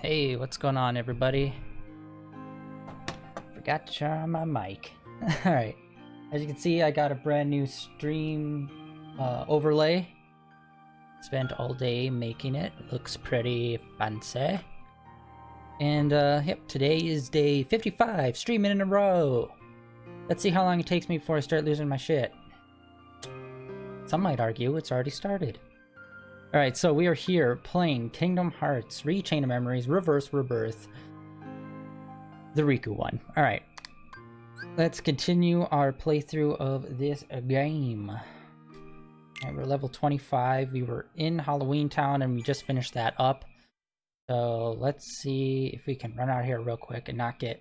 Hey, what's going on, everybody? Forgot to turn on my mic. Alright, as you can see, I got a brand new stream overlay. Spent all day making it. Looks pretty fancy. And, yep, today is day 55, streaming in a row. Let's see how long it takes me before I start losing my shit. Some might argue it's already started. Alright, so we are here playing Kingdom Hearts, Chain of Memories, Reverse, Rebirth. The Riku one. Alright. Let's continue our playthrough of this game. Alright, we're level 25. We were in Halloween Town and we just finished that up. So let's see if we can run out here real quick and not get...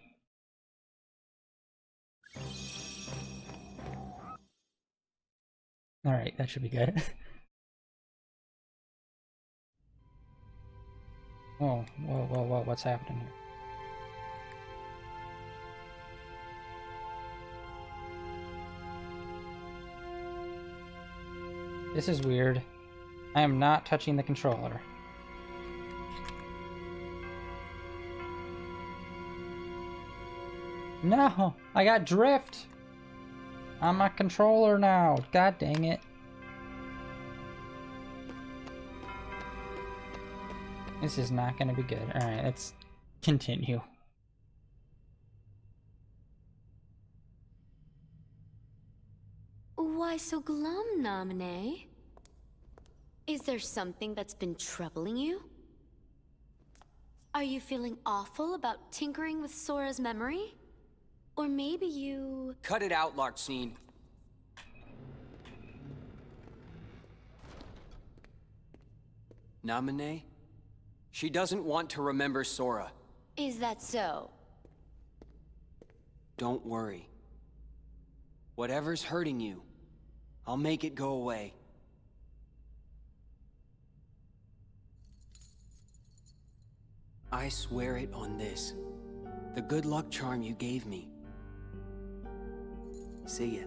Alright, that should be good. Oh, whoa, what's happening here? This is weird. I am not touching the controller. No! I got drift! On my controller now! God dang it. This is not gonna be good. Alright, let's continue. Why so glum, Namine? Is there something that's been troubling you? Are you feeling awful about tinkering with Sora's memory? Or maybe you... Cut it out, Larxene. Namine? She doesn't want to remember Sora. Is that so? Don't worry. Whatever's hurting you, I'll make it go away. I swear it on this. The good luck charm you gave me. See ya.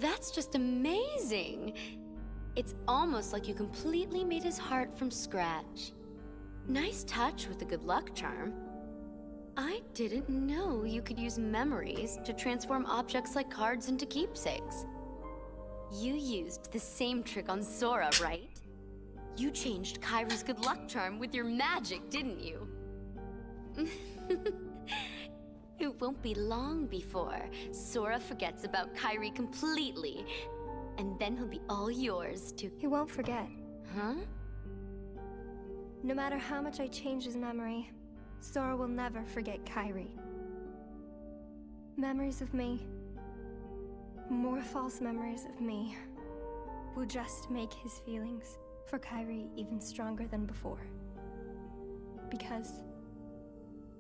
That's just amazing! It's almost like you completely made his heart from scratch. Nice touch with the good luck charm. I didn't know you could use memories to transform objects like cards into keepsakes. You used the same trick on Sora, right? You changed Kairi's good luck charm with your magic, didn't you? It won't be long before Sora forgets about Kairi completely, and then he'll be all yours to... He won't forget. Huh? No matter how much I change his memory, Sora will never forget Kairi. Memories of me, more false memories of me, will just make his feelings for Kairi even stronger than before. Because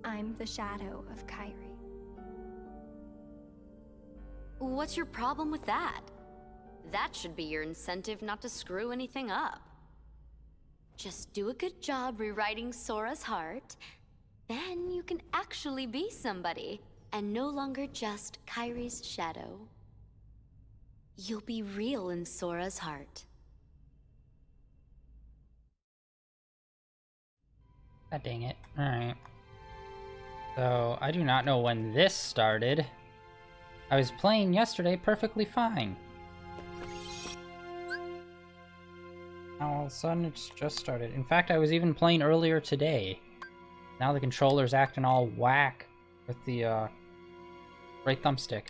I'm the shadow of Kairi. What's your problem with that? That should be your incentive not to screw anything up. Just do a good job rewriting Sora's heart, then you can actually be somebody, and no longer just Kairi's shadow. You'll be real in Sora's heart. God dang it. Alright. So, I do not know when this started. I was playing yesterday perfectly fine. Now all of a sudden it's just started. In fact, I was even playing earlier today. Now the controller's acting all whack with the right thumbstick.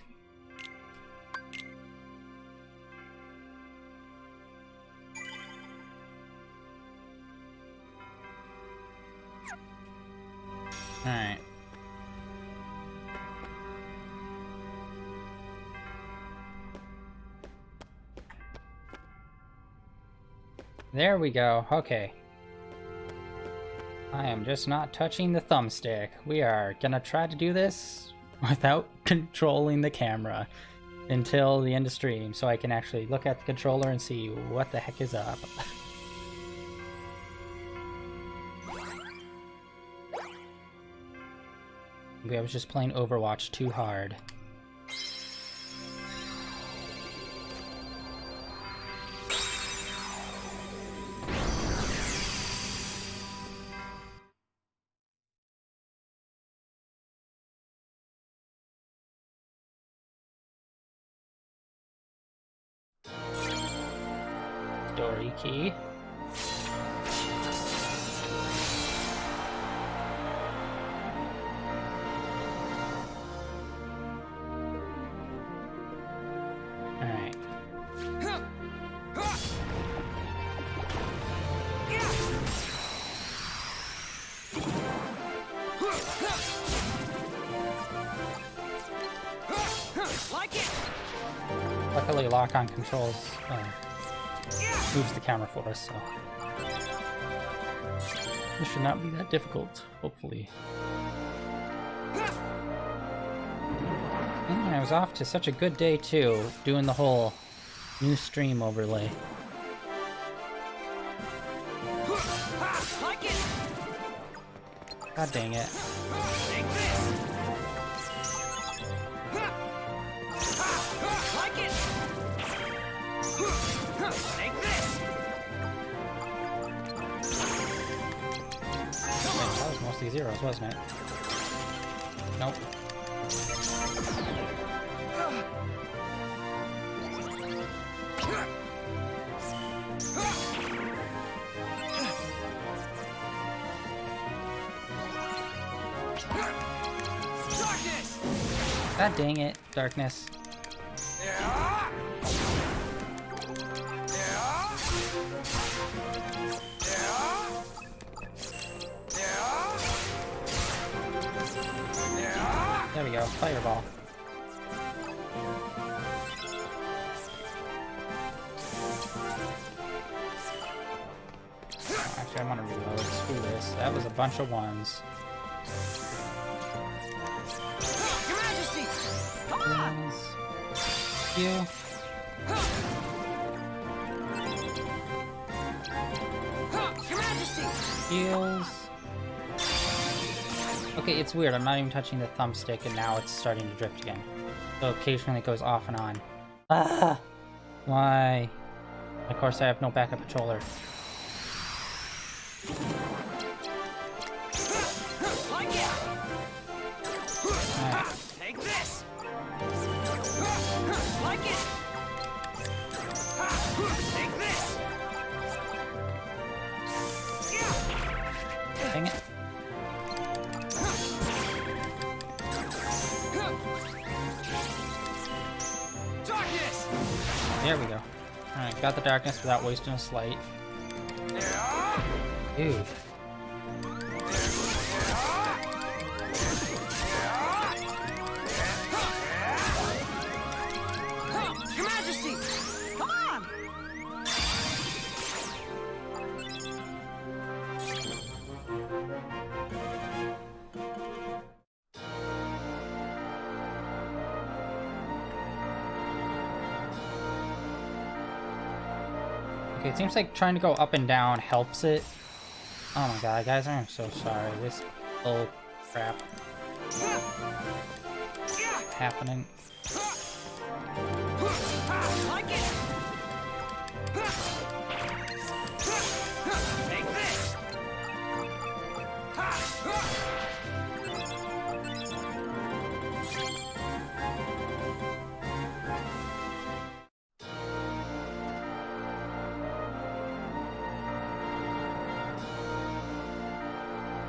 Alright. There we go. Okay. I am just not touching the thumbstick. We are gonna try to do this without controlling the camera until the end of stream, so I can actually look at the controller and see what the heck is up. Maybe I was just playing Overwatch too hard. Dory key. Alright. Luckily, lock-on controls moves the camera for us, so this should not be that difficult, hopefully. And I was off to such a good day too, doing the whole new stream overlay. God dang it. That was mostly zeros, wasn't it? Nope. God dang it, darkness. There we go, fireball. Oh, actually, I want to reload. Screw this. That was a bunch of ones. Heal. Heals. Okay, it's weird. I'm not even touching the thumbstick, and now it's starting to drift again. So occasionally it goes off and on. Ah! Why? Of course, I have no backup controller. Alright. Take this. Take this. Dang it. Darkness. There we go. Alright, got the darkness without wasting a slight. Dude. Your Majesty! Come on! Okay, it seems like trying to go up and down helps it. Oh my god, guys, I'm so sorry. This bull crap happening. Like it. Take this.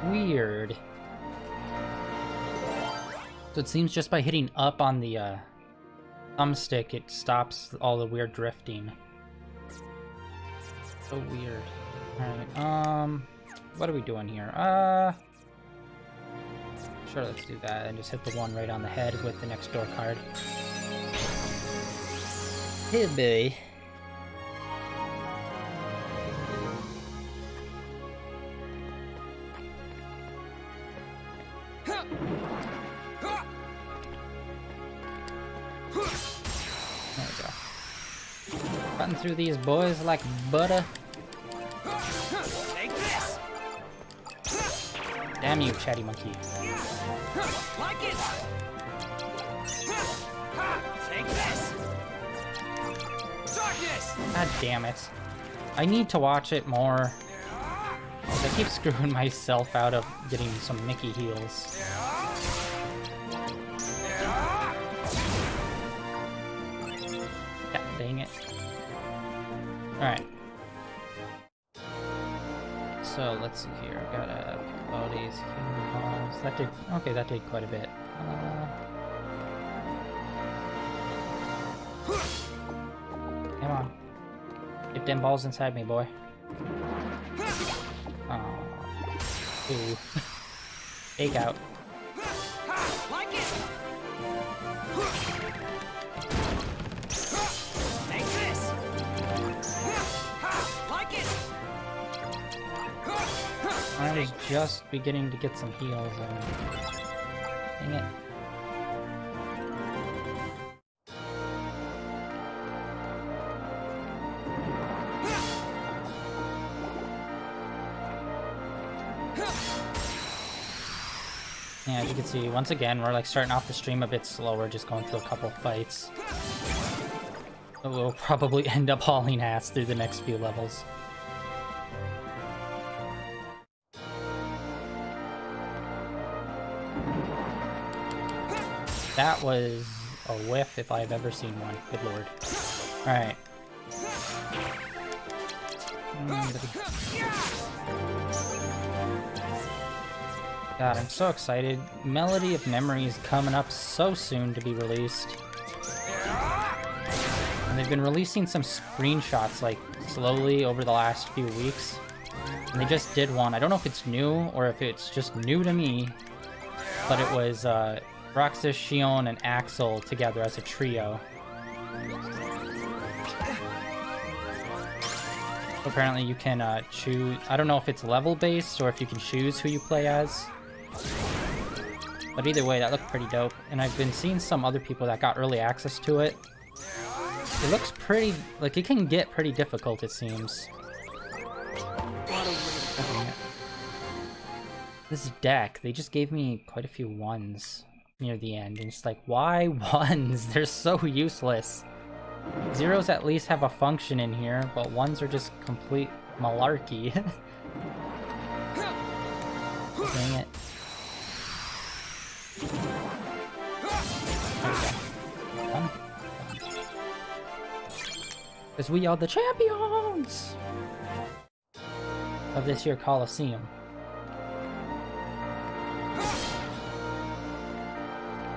Weird. So it seems just by hitting up on the thumbstick, it stops all the weird drifting. So weird. Alright, what are we doing here? Sure, let's do that and just hit the one right on the head with the next door card. Hey, boy. There we go. Cutting through these boys like butter. Take this. Damn you, chatty monkey. Like it. Take this. Darkness. God damn it. I need to watch it more. I keep screwing myself out of getting some Mickey heals. God dang it. Alright. So let's see here. I gotta pick all these healing balls. That did okay. That did quite a bit. Come on, get them balls inside me, boy. Oh, ooh. Fake out. Like it. Take this. Like it. I was just beginning to get some heals and dang it. Yeah, as you can see, once again, we're like starting off the stream a bit slower, just going through a couple fights. But we'll probably end up hauling ass through the next few levels. That was a whiff if I've ever seen one. Good lord. Alright. God, I'm so excited. Melody of Memories coming up so soon to be released. And they've been releasing some screenshots, like, slowly over the last few weeks. And they just did one. I don't know if it's new or if it's just new to me, but it was, Roxas, Shion, and Axel together as a trio. Apparently you can choose... I don't know if it's level-based or if you can choose who you play as. But either way, that looked pretty dope. And I've been seeing some other people that got early access to it. It looks pretty... like, it can get pretty difficult, it seems. This deck, they just gave me quite a few ones near the end. And it's like, why ones? They're so useless. Zeros at least have a function in here, but ones are just complete malarkey. Dang it. Done. Because we are the champions of this here Coliseum.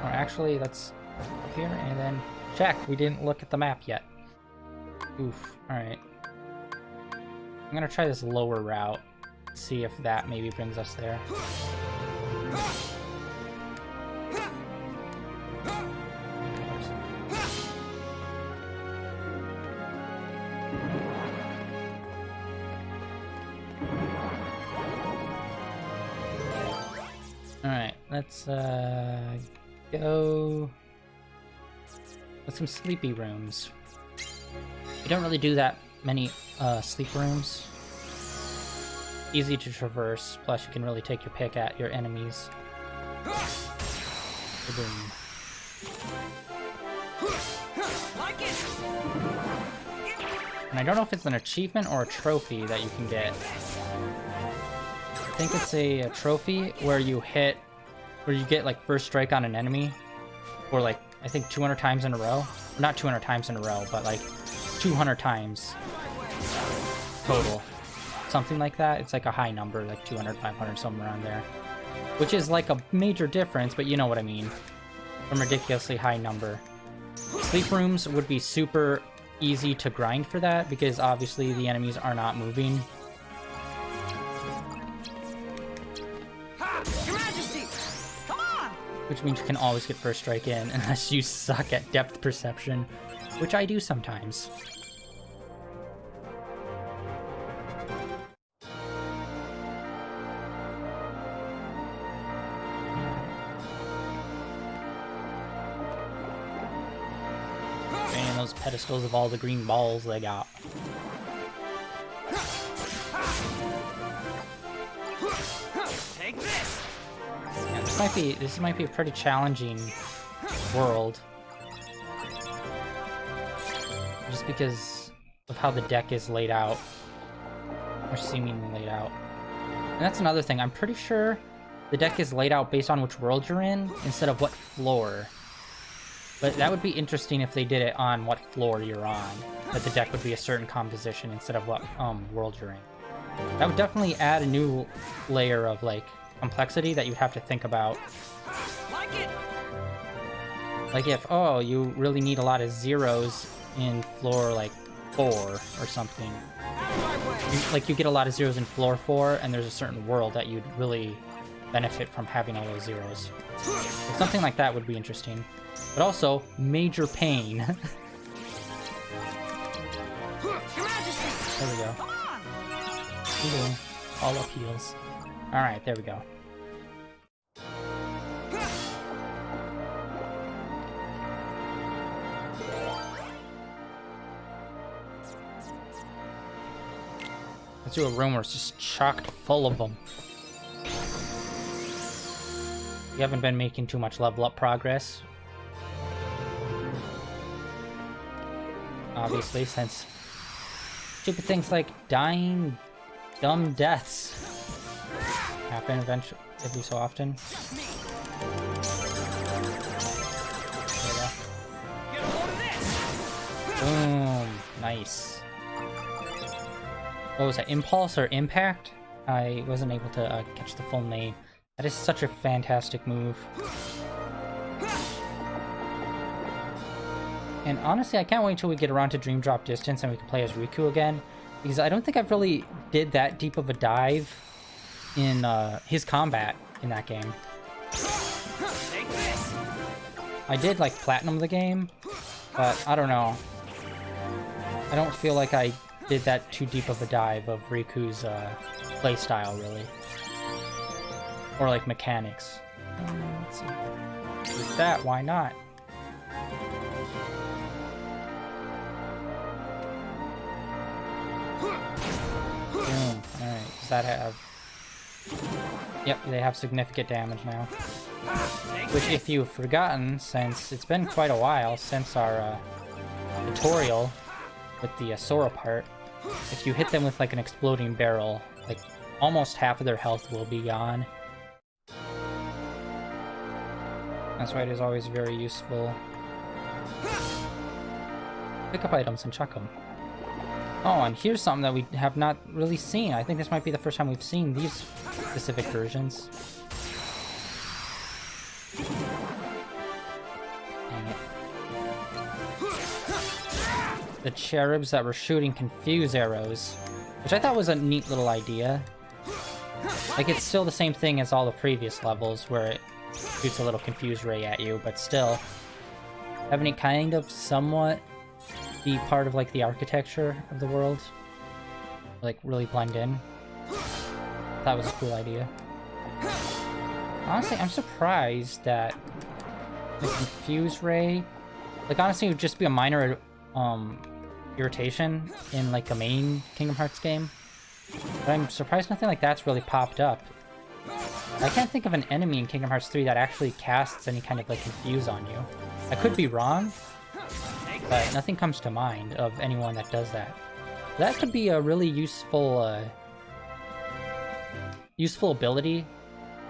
Or actually, let's go here and then check. We didn't look at the map yet. Oof. Alright. I'm gonna try this lower route. See if that maybe brings us there. Alright, let's go with some sleepy rooms. You don't really do that many sleep rooms. Easy to traverse, plus you can really take your pick at your enemies. Boom. And I don't know if it's an achievement or a trophy that you can get. I think it's a trophy where you get like first strike on an enemy, or like I think 200 times in a row. Not 200 times in a row, but like 200 times total. Something like that. It's like a high number, like 200, 500, somewhere around there. Which is like a major difference, but you know what I mean. Some ridiculously high number. Sleep rooms would be super easy to grind for that, because obviously the enemies are not moving. Your Majesty! Come on! Which means you can always get first strike in, unless you suck at depth perception. Which I do sometimes. And those pedestals of all the green balls they got. Take this! Yeah, this might be a pretty challenging world. Just because of how the deck is laid out. Or seemingly laid out. And that's another thing, I'm pretty sure the deck is laid out based on which world you're in, instead of what floor. But that would be interesting if they did it on what floor you're on. That the deck would be a certain composition instead of what world you're in. That would definitely add a new layer of, like, complexity that you'd have to think about. Like if, oh, you really need a lot of zeros in floor, like, 4 or something. You get a lot of zeros in floor 4, and there's a certain world that you'd really benefit from having all those zeros. Like, something like that would be interesting. But also, major pain. There we go. Ooh, all up heals. Alright, there we go. Let's do a room where it's just chocked full of them. We haven't been making too much level up progress. Obviously, since stupid things like dying dumb deaths happen eventually, every so often. Boom. Nice. What was that? Impulse or Impact? I wasn't able to catch the full name. That is such a fantastic move. And honestly, I can't wait until we get around to Dream Drop Distance and we can play as Riku again. Because I don't think I've really did that deep of a dive in his combat in that game. I did, like, platinum the game, but I don't know. I don't feel like I did that too deep of a dive of Riku's playstyle, really. Or, like, mechanics. Let's see. With that, why not? Boom. Alright, does that have... Yep, they have significant damage now. Which, if you've forgotten, since it's been quite a while since our tutorial with the Sora part, if you hit them with, like, an exploding barrel, like, almost half of their health will be gone. That's why it is always very useful. Pick up items and chuck them. Oh, and here's something that we have not really seen. I think this might be the first time we've seen these specific versions. Dang it. The cherubs that were shooting confuse arrows, which I thought was a neat little idea. Like, it's still the same thing as all the previous levels, where it shoots a little confuse ray at you, but still having it kind of somewhat be part of, like, the architecture of the world, like, really blend in. That was a cool idea. Honestly, I'm surprised that the confuse ray, like, honestly, it would just be a minor irritation in, like, a main Kingdom Hearts game, but I'm surprised nothing like that's really popped up. I can't think of an enemy in Kingdom Hearts 3 that actually casts any kind of, like, confuse on you. I could be wrong, but nothing comes to mind of anyone that does that. That could be a really useful, useful ability.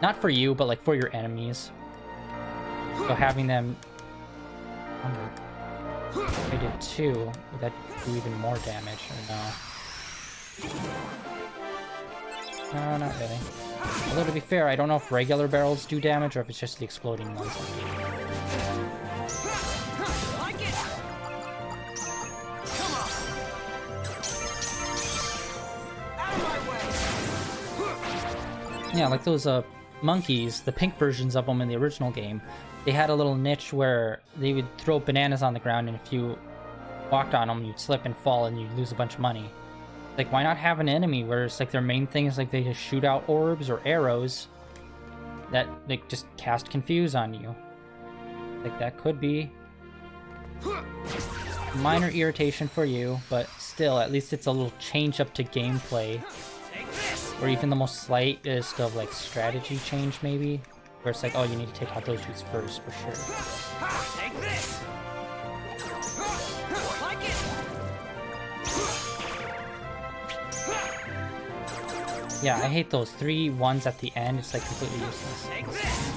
Not for you, but, like, for your enemies. So having them... I did 2. Would that do even more damage, or no? No, not really. Although, to be fair, I don't know if regular barrels do damage, or if it's just the exploding ones. Yeah, like those monkeys, the pink versions of them in the original game, they had a little niche where they would throw bananas on the ground, and if you walked on them, you'd slip and fall, and you'd lose a bunch of money. Like, why not have an enemy where it's like their main thing is like they just shoot out orbs or arrows that like just cast confuse on you? Like, that could be minor irritation for you, but still, at least it's a little change up to gameplay. Or even the most slightest of, like, strategy change, maybe? Where it's like, oh, you need to take out those dudes first, for sure. Take this. Yeah, I hate those 3 ones at the end. It's, like, completely useless. Take this.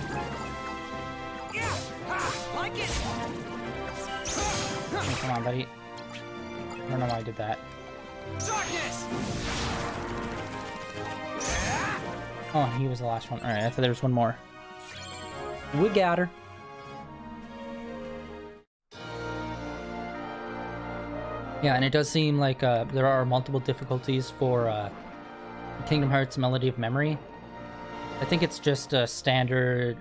Oh, come on, buddy. I don't know why I did that. Darkness. Oh, he was the last one. Alright, I thought there was one more. We got her. Yeah, and it does seem like there are multiple difficulties for Kingdom Hearts Melody of Memory. I think it's just a standard,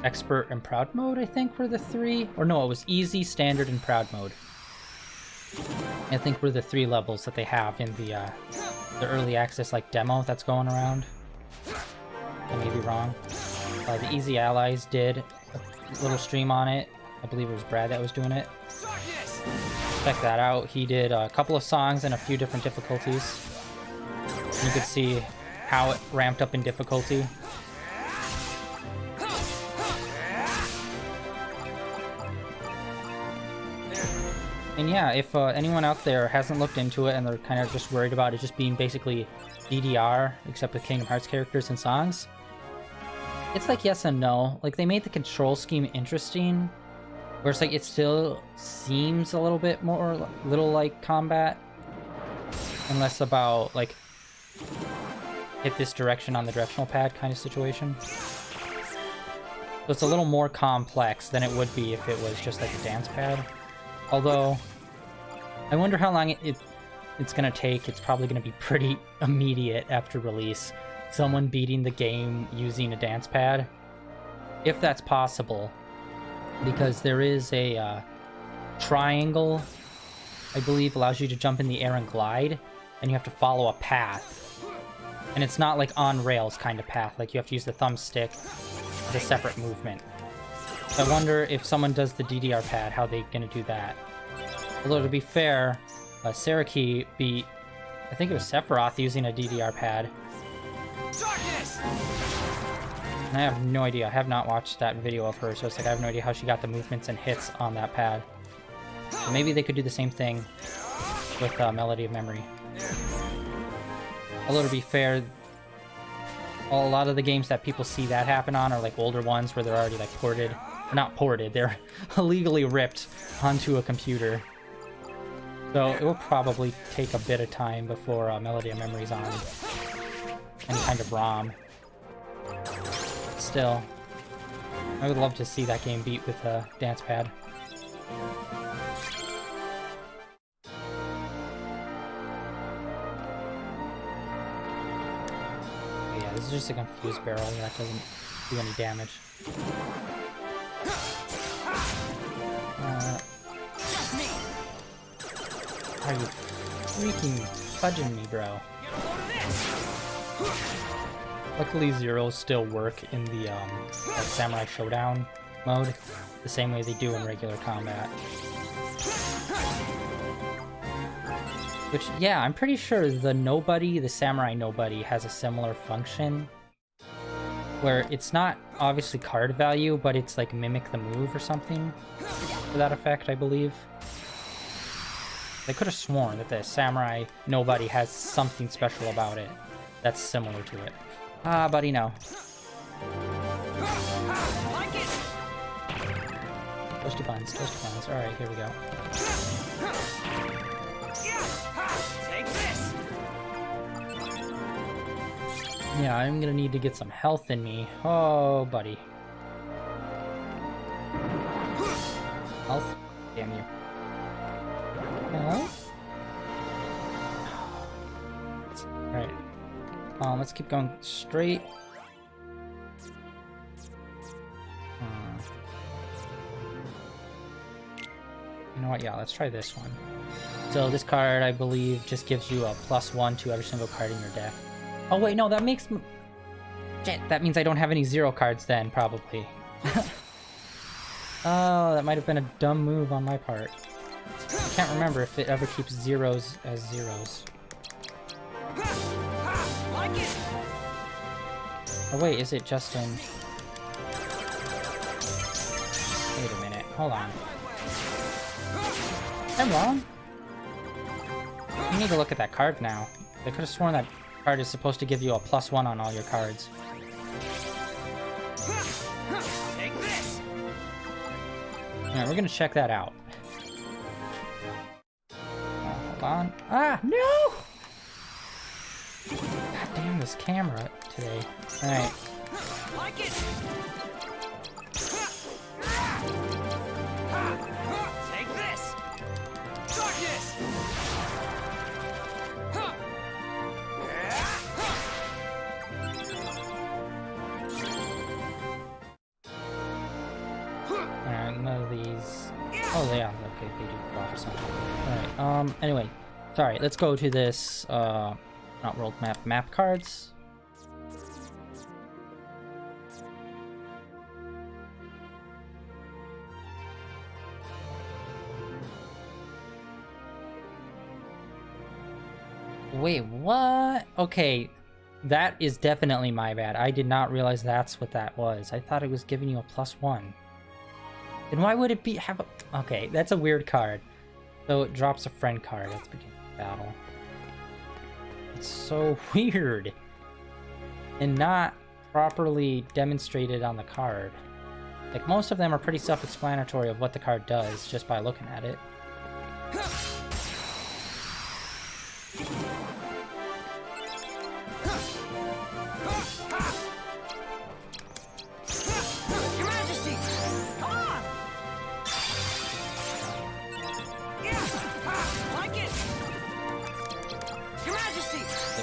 expert, and proud mode, I think, were the three. Or no, it was easy, standard, and proud mode. I think were the 3 levels that they have in the early access like demo that's going around. I may be wrong. The Easy Allies did a little stream on it. I believe it was Brad that was doing it. Check that out. He did a couple of songs and a few different difficulties. You could see how it ramped up in difficulty. And yeah, if anyone out there hasn't looked into it and they're kind of just worried about it just being basically DDR, except with Kingdom Hearts characters and songs, it's like yes and no. Like, they made the control scheme interesting, where it's like it still seems a little bit more, little like combat, and less about like hit this direction on the directional pad kind of situation. So it's a little more complex than it would be if it was just like a dance pad. Although, I wonder how long it's gonna take. It's probably gonna be pretty immediate after release. Someone beating the game using a dance pad. If that's possible. Because there is a triangle, I believe, allows you to jump in the air and glide. And you have to follow a path. And it's not like on rails kind of path. Like, you have to use the thumbstick as a separate movement. So I wonder if someone does the DDR pad, how they're gonna do that. Although, to be fair, Saraki beat, I think it was Sephiroth using a DDR pad. And I have no idea. I have not watched that video of her, so it's like I have no idea how she got the movements and hits on that pad. So maybe they could do the same thing with Melody of Memory. Although, to be fair, a lot of the games that people see that happen on are like older ones where they're already like ported. Or not ported, they're illegally ripped onto a computer. So it will probably take a bit of time before Melody of Memory's on any kind of ROM. Still, I would love to see that game beat with a dance pad. But yeah, this is just a confused barrel that doesn't do any damage. Are you freaking fudging me, bro? Luckily, zeros still work in the like Samurai Showdown mode, the same way they do in regular combat. Which, yeah, I'm pretty sure the Samurai Nobody has a similar function, where it's not obviously card value, but it's like mimic the move or something to that effect, I believe. I could have sworn that the Samurai Nobody has something special about it that's similar to it. Ah, buddy, no. Toasty buns, toasty buns. Alright, here we go. Yeah, I'm gonna need to get some health in me. Oh, buddy. Health? Damn you. Health? Alright. Let's keep going straight. You know what? Yeah, let's try this one. So this card, I believe, just gives you a +1 to every single card in your deck. Oh wait, no, that makes... Shit, that means I don't have any zero cards then, probably. Oh, that might have been a dumb move on my part. I can't remember if it ever keeps zeros as zeros. Oh wait, is it just in... Wait a minute, hold on. I'm wrong? You need to look at that card now. I could have sworn that card is supposed to give you a +1 on all your cards. Alright, we're gonna check that out. Hold on. Ah, no! God damn wrong this camera today? Alright. Like it. Take this. Darkness. Alright, none of these. Oh, yeah, okay, they do drop something. Alright, anyway. Sorry, let's go to this, not world map cards. Wait, what? Okay, that is definitely my bad. I did not realize that's what that was. I thought it was giving you a +1. Then why would it be have a... Okay, that's a weird card. So it drops a friend card at the beginning of the battle. It's so weird. And not properly demonstrated on the card. Like, most of them are pretty self-explanatory of what the card does just by looking at it.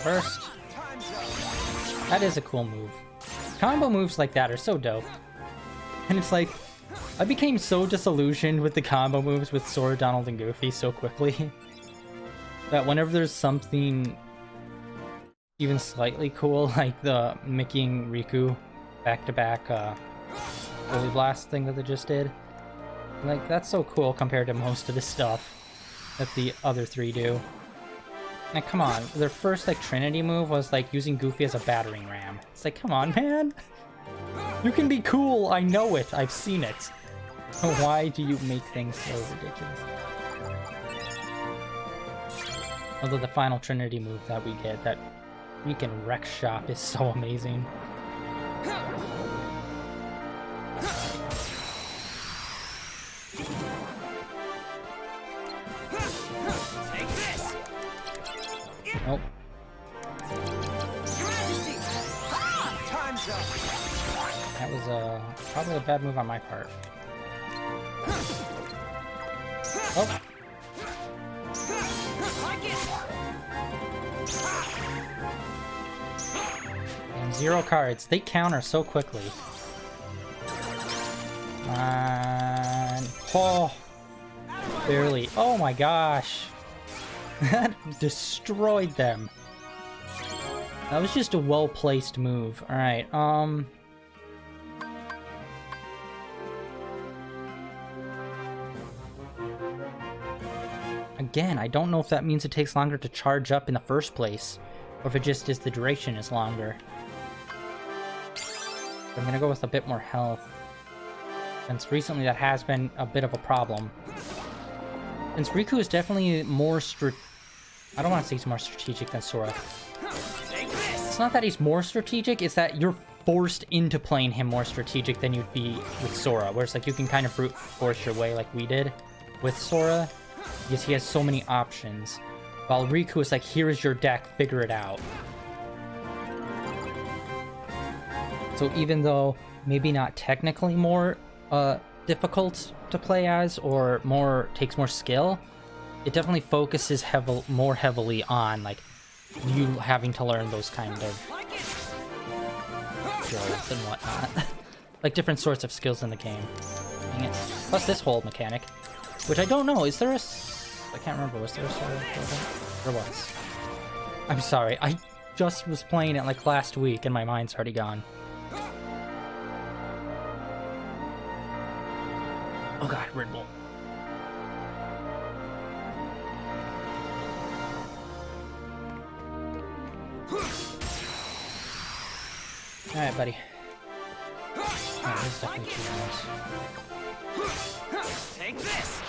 First. That is a cool move. Combo moves like that are so dope. And it's like, I became so disillusioned with the combo moves with Sora, Donald, and Goofy so quickly that whenever there's something even slightly cool, like the Mickey and Riku back-to-back Holy Blast thing that they just did, like, that's so cool compared to most of the stuff that the other three do. Like, come on, their first, like, Trinity move was, like, using Goofy as a battering ram. It's like, come on, man! You can be cool, I know it, I've seen it. Why do you make things so ridiculous? Although the final Trinity move that we get, that freaking wreck shop, is so amazing. Nope. That was probably a bad move on my part. Oh. And 0 cards. They counter so quickly. Oh. Barely. Oh my gosh. That destroyed them. That was just a well-placed move. Alright, Again, I don't know if that means it takes longer to charge up in the first place, or if it just is the duration is longer. I'm gonna go with a bit more health, since recently that has been a bit of a problem. Since Riku is definitely more I don't want to say he's more strategic than Sora. It's not that he's more strategic, it's that you're forced into playing him more strategic than you'd be with Sora, where it's like you can kind of brute force your way like we did with Sora, because he has so many options, while Riku is like, here is your deck, figure it out. So even though maybe not technically more difficult to play as, or takes more skill, it definitely focuses more heavily on, like, you having to learn those kind of skills and whatnot. Like, different sorts of skills in the game. Dang it. Plus this whole mechanic, which I don't know, is there a... I can't remember, was there a solo version? There was. I'm sorry, I just was playing it, like, last week, and my mind's already gone. Oh god, Red Bull. Alright, buddy. Oh, this is definitely too nice. Take this.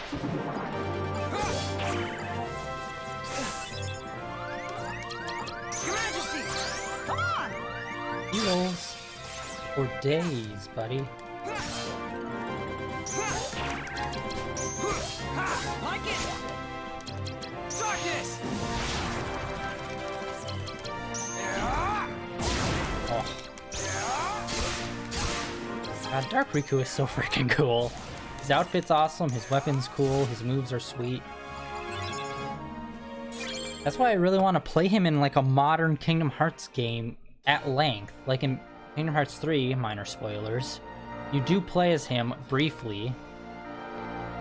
Your Majesty, come on. Heals for days, buddy. Like it. Darkness. Dark Riku is so freaking cool. His outfit's awesome, his weapon's cool, his moves are sweet. That's why I really want to play him in like a modern Kingdom Hearts game at length. Like in Kingdom Hearts 3, minor spoilers, you do play as him briefly.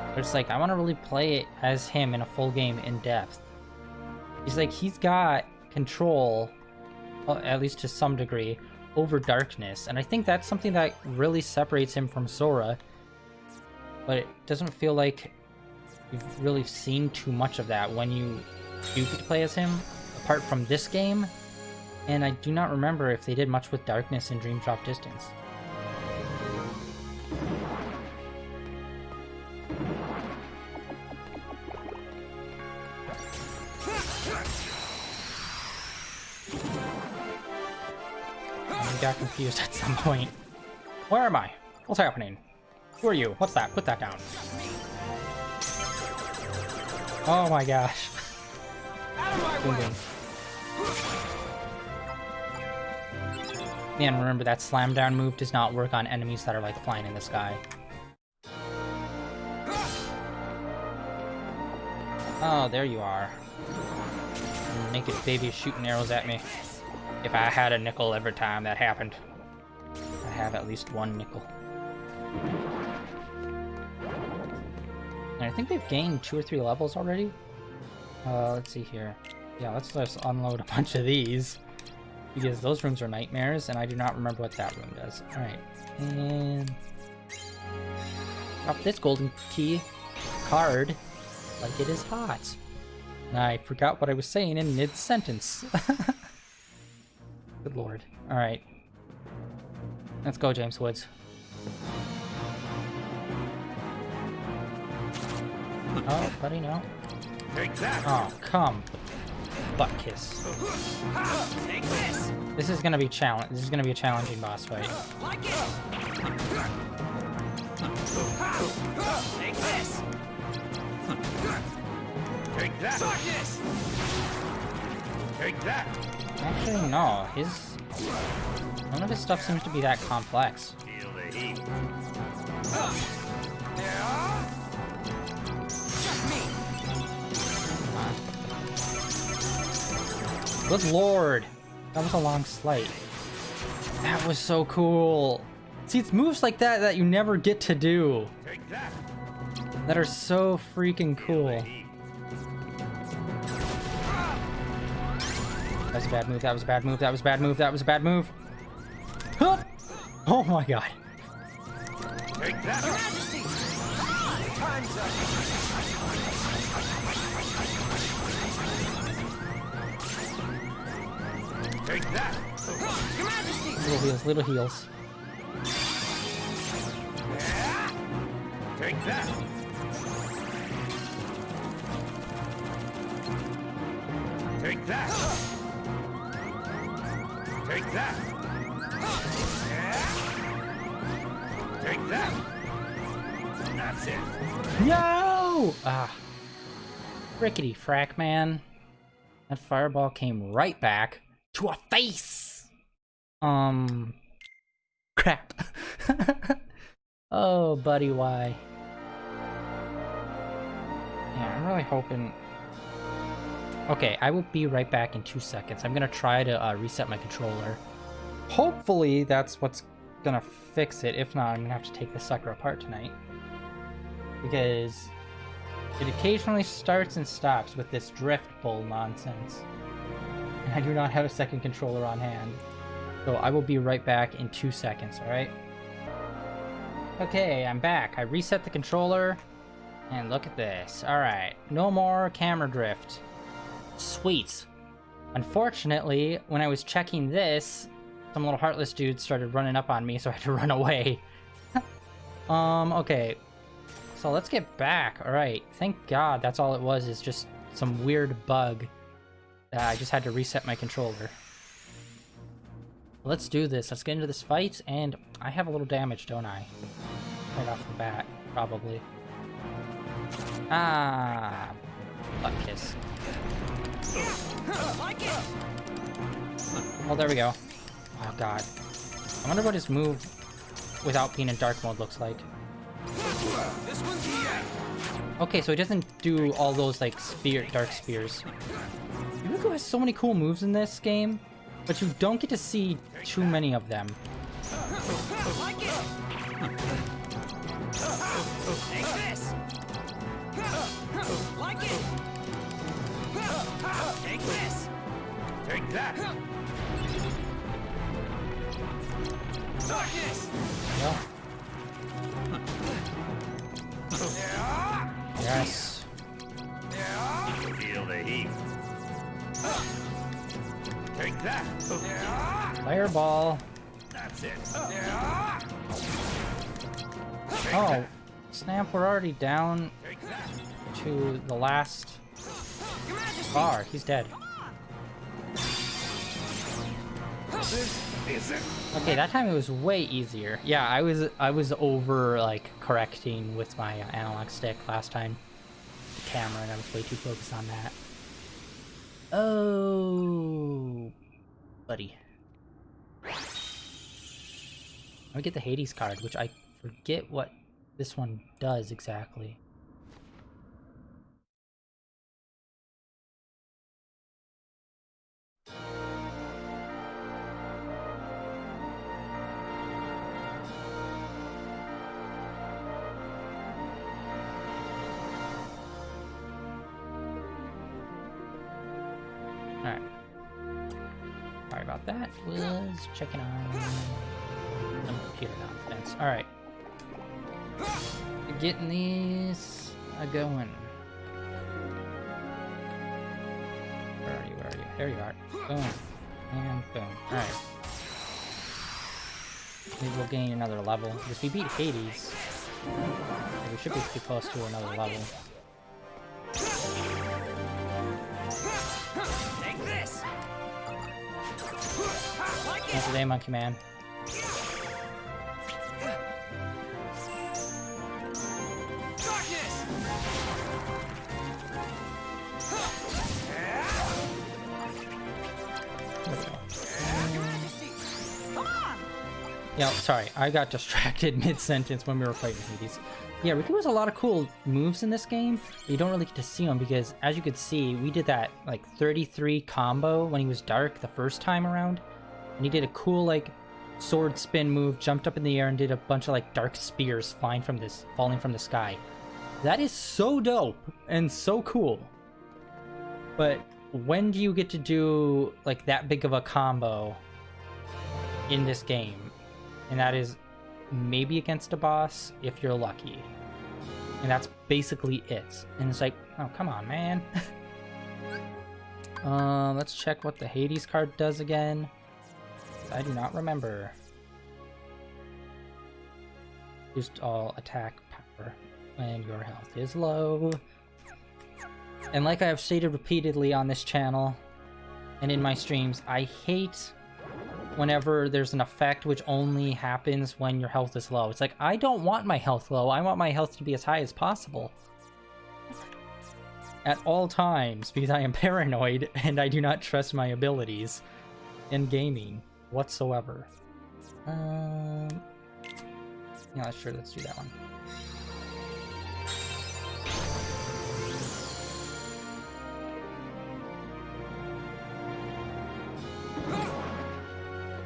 But it's like, I want to really play it as him in a full game in depth. He's got control, at least to some degree, over darkness. And I think that's something that really separates him from Sora. But it doesn't feel like you've really seen too much of that when you do get to play as him, apart from this game. And I do not remember if they did much with darkness in Dream Drop Distance. I got confused at some point. Where am I? What's happening? Who are you? What's that? Put that down. Oh my gosh. Boom, boom. Man, remember that slam down move does not work on enemies that are like flying in the sky. Oh, there you are. Naked baby shooting arrows at me. If I had a nickel every time that happened. I have at least one nickel. And I think they've gained 2 or 3 levels already. Let's see here. Yeah, let's just unload a bunch of these. Because those rooms are nightmares, and I do not remember what that room does. Alright. And drop this golden key card like it is hot. And I forgot what I was saying in mid-sentence. Good lord. Alright. Let's go, James Woods. Oh, buddy, no. Take that. Oh, come. Butt kiss. Take this. This is gonna be This is gonna be a challenging boss fight. Like it. Take this. Take that. Darkness. Take that. Actually, no. None of his stuff seems to be that complex. Feel the heat. Good lord! That was a long slight. That was so cool. See, it's moves like that that you never get to do. Take that. That are so freaking cool. That was a bad move, that was a bad move, that was a bad move, that was a bad move. Huh! Oh my god. Take that. Your Majesty. Time's up. Take that. Your Majesty. Little heals, little heals. Take that. Take that. Take that. Take that. That's it. No! Ah. Rickety frack, man. That fireball came right back to a face! Crap. Oh, buddy, why? Yeah, I'm really hoping... Okay, I will be right back in 2 seconds. I'm gonna try to reset my controller. Hopefully that's what's gonna fix it. If not, I'm gonna have to take the sucker apart tonight. Because it occasionally starts and stops with this drift bull nonsense. And I do not have a second controller on hand. So I will be right back in 2 seconds, alright? Okay, I'm back. I reset the controller. And look at this. Alright, no more camera drift. Sweet. Unfortunately, when I was checking this, some little heartless dude started running up on me, so I had to run away. Okay. So let's get back. Alright, thank God that's all it was, is just some weird bug. I just had to reset my controller. Let's do this. Let's get into this fight, and I have a little damage, don't I? Right off the bat, probably. Ah, butt kiss. Oh, there we go. Oh God. I wonder what his move without being in dark mode looks like. This one's here. Okay, so it doesn't do all those like dark spears. Yuko has so many cool moves in this game, but you don't get to see too many of them. Like it. Take this. Like it. Take this. Take that. Darkness. Yeah. Yes. Feel the heat. Take that. Fireball. That's it. Oh, snap, we're already down Take that. to the last bar. He's dead. This isn't. Okay, that time it was way easier. Yeah, I was over like correcting with my analog stick last time. The camera, and I was way too focused on that. Oh, buddy. Let me get the Hades card, which I forget what this one does exactly. Alright. Sorry about that. Was checking on some computer nonsense. Alright. Getting these going. Where are you? Where are you? There you are. Boom. And boom. Alright. Maybe we'll gain another level. Because we beat Hades. We should be pretty close to another level. Take this. Not today, Monkey Man. Darkness. Come on. Yeah, sorry, I got distracted mid-sentence when we were fighting Hades. Yeah, Riku has a lot of cool moves in this game. You don't really get to see them because, as you could see, we did that like 33 combo when he was dark the first time around, and he did a cool like sword spin move, jumped up in the air, and did a bunch of like dark spears falling from the sky. That is so dope and so cool. But when do you get to do like that big of a combo in this game? And that is maybe against a boss if you're lucky. And that's basically it. And it's like, oh, come on, man. Let's check what the Hades card does again. I do not remember. Boost all attack power when your health is low. And like I have stated repeatedly on this channel and in my streams, I hate whenever there's an effect which only happens when your health is low. It's like, I don't want my health low. I want my health to be as high as possible at all times because I am paranoid and I do not trust my abilities in gaming whatsoever. Yeah, sure, let's do that one.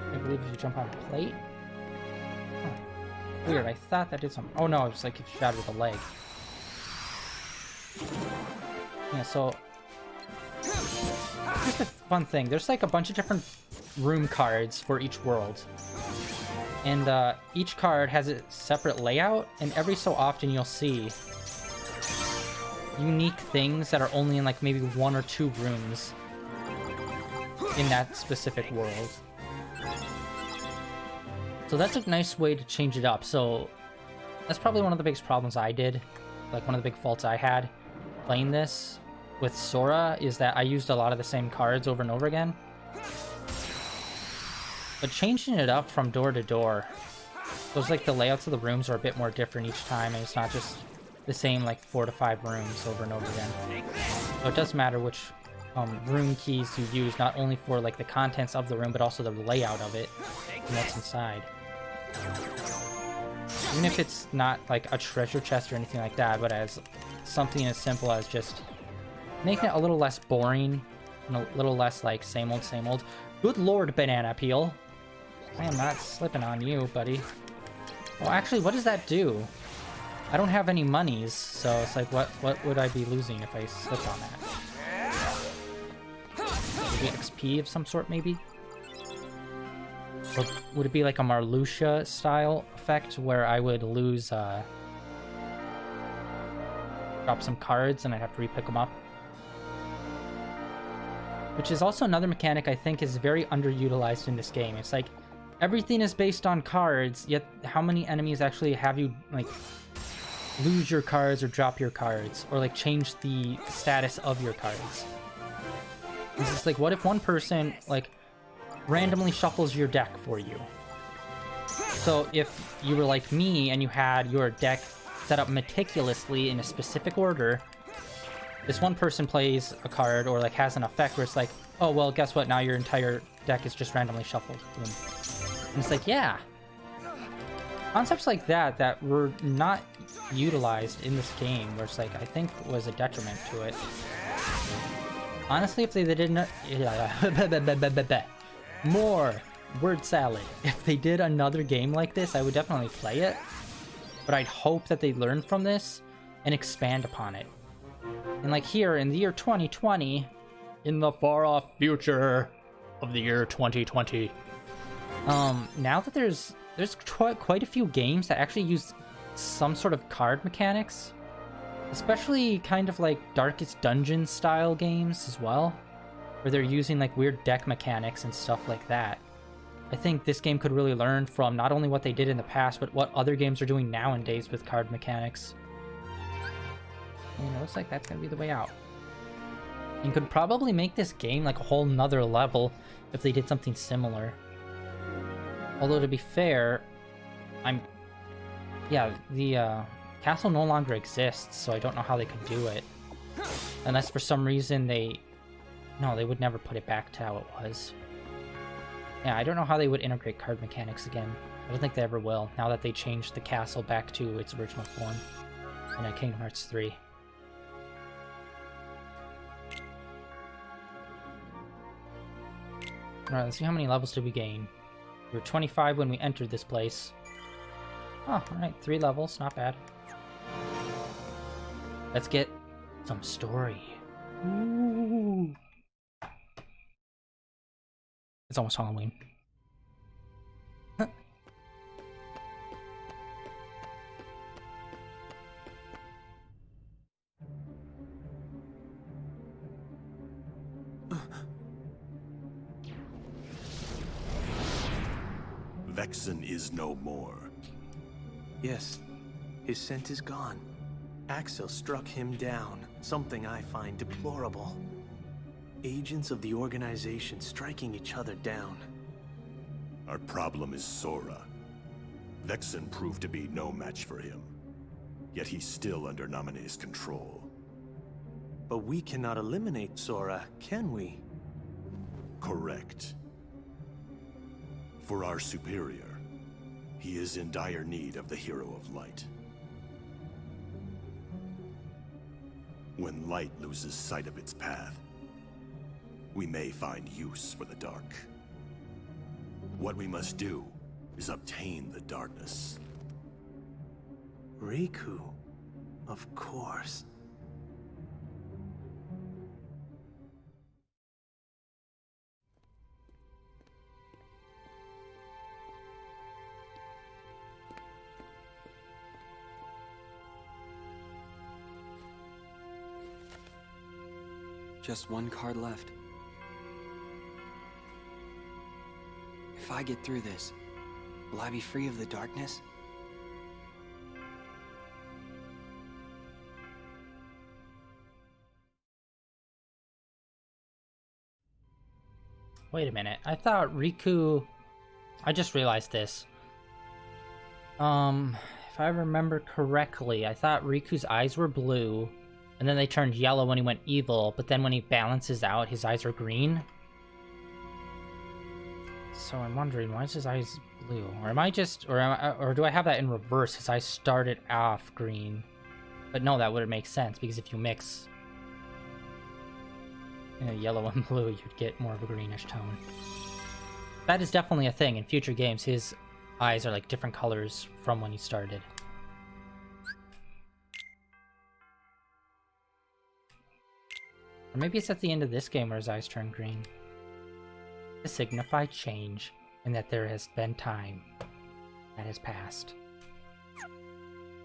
I believe if you jump on a plate. Huh. Weird, I thought that did something. Oh no, it was like if you shot with a leg. Yeah, so here's the fun thing. There's like a bunch of different room cards for each world. And each card has a separate layout, and every so often you'll see unique things that are only in like maybe 1 or 2 rooms in that specific world. So that's a nice way to change it up. So that's probably one of the biggest problems I did, like one of the big faults I had playing this with Sora, is that I used a lot of the same cards over and over again. But changing it up from door to door, those like the layouts of the rooms are a bit more different each time, and it's not just the same like 4 to 5 rooms over and over again. So it does matter which room keys you use, not only for like the contents of the room, but also the layout of it and what's inside. Even if it's not like a treasure chest or anything like that, but as something as simple as just making it a little less boring and a little less like same old, same old. Good lord, banana peel. I am not slipping on you, buddy. Well, actually, what does that do? I don't have any monies, so it's like, what would I be losing if I slipped on that? Maybe XP of some sort, maybe? Or would it be like a Marluxia style effect where I would lose, drop some cards and I'd have to repick them up? Which is also another mechanic I think is very underutilized in this game. It's like, everything is based on cards, yet how many enemies actually have you, like, lose your cards or drop your cards? Or, like, change the status of your cards? It's just like, what if one person, like, randomly shuffles your deck for you? So if you were like me and you had your deck set up meticulously in a specific order, this one person plays a card or like has an effect where it's like, oh, well, guess what? Now your entire deck is just randomly shuffled. Boom. And it's like, yeah. Concepts like that were not utilized in this game, where it's like, I think was a detriment to it. Honestly, if they didn't... More word salad. If they did another game like this, I would definitely play it. But I'd hope that they learn from this and expand upon it. And like here, in the year 2020, in the far-off future of the year 2020, now that there's quite a few games that actually use some sort of card mechanics, especially kind of like Darkest Dungeon style games as well, where they're using like weird deck mechanics and stuff like that. I think this game could really learn from not only what they did in the past, but what other games are doing nowadays with card mechanics. And it looks like that's gonna be the way out. And could probably make this game like a whole nother level if they did something similar. Although to be fair, the castle no longer exists, so I don't know how they could do it. Unless for some reason they would never put it back to how it was. Yeah, I don't know how they would integrate card mechanics again. I don't think they ever will, now that they changed the castle back to its original form in Kingdom Hearts 3. Alright, let's see how many levels did we gain. We were 25 when we entered this place. Oh, alright, 3 levels, not bad. Let's get some story. Ooh. It's almost Halloween. Vexen is no more. Yes, his scent is gone. Axel struck him down, something I find deplorable. Agents of the organization striking each other down. Our problem is Sora. Vexen proved to be no match for him. Yet he's still under Naminé's control. But we cannot eliminate Sora, can we? Correct. For our superior, he is in dire need of the Hero of Light. When light loses sight of its path, we may find use for the dark. What we must do is obtain the darkness. Riku, of course. Just one card left. If I get through this, will I be free of the darkness? Wait a minute. I thought Riku... I just realized this. If I remember correctly, I thought Riku's eyes were blue, and then they turned yellow when he went evil, but then when he balances out, his eyes are green. So I'm wondering, why is his eyes blue. Or am I just, or do I have that in reverse because I started off green? But no, that wouldn't make sense because if you mix yellow and blue, you'd get more of a greenish tone. That is definitely a thing. In future games, his eyes are like different colors from when he started. Or maybe it's at the end of this game where his eyes turn green. To signify change, and that there has been time that has passed.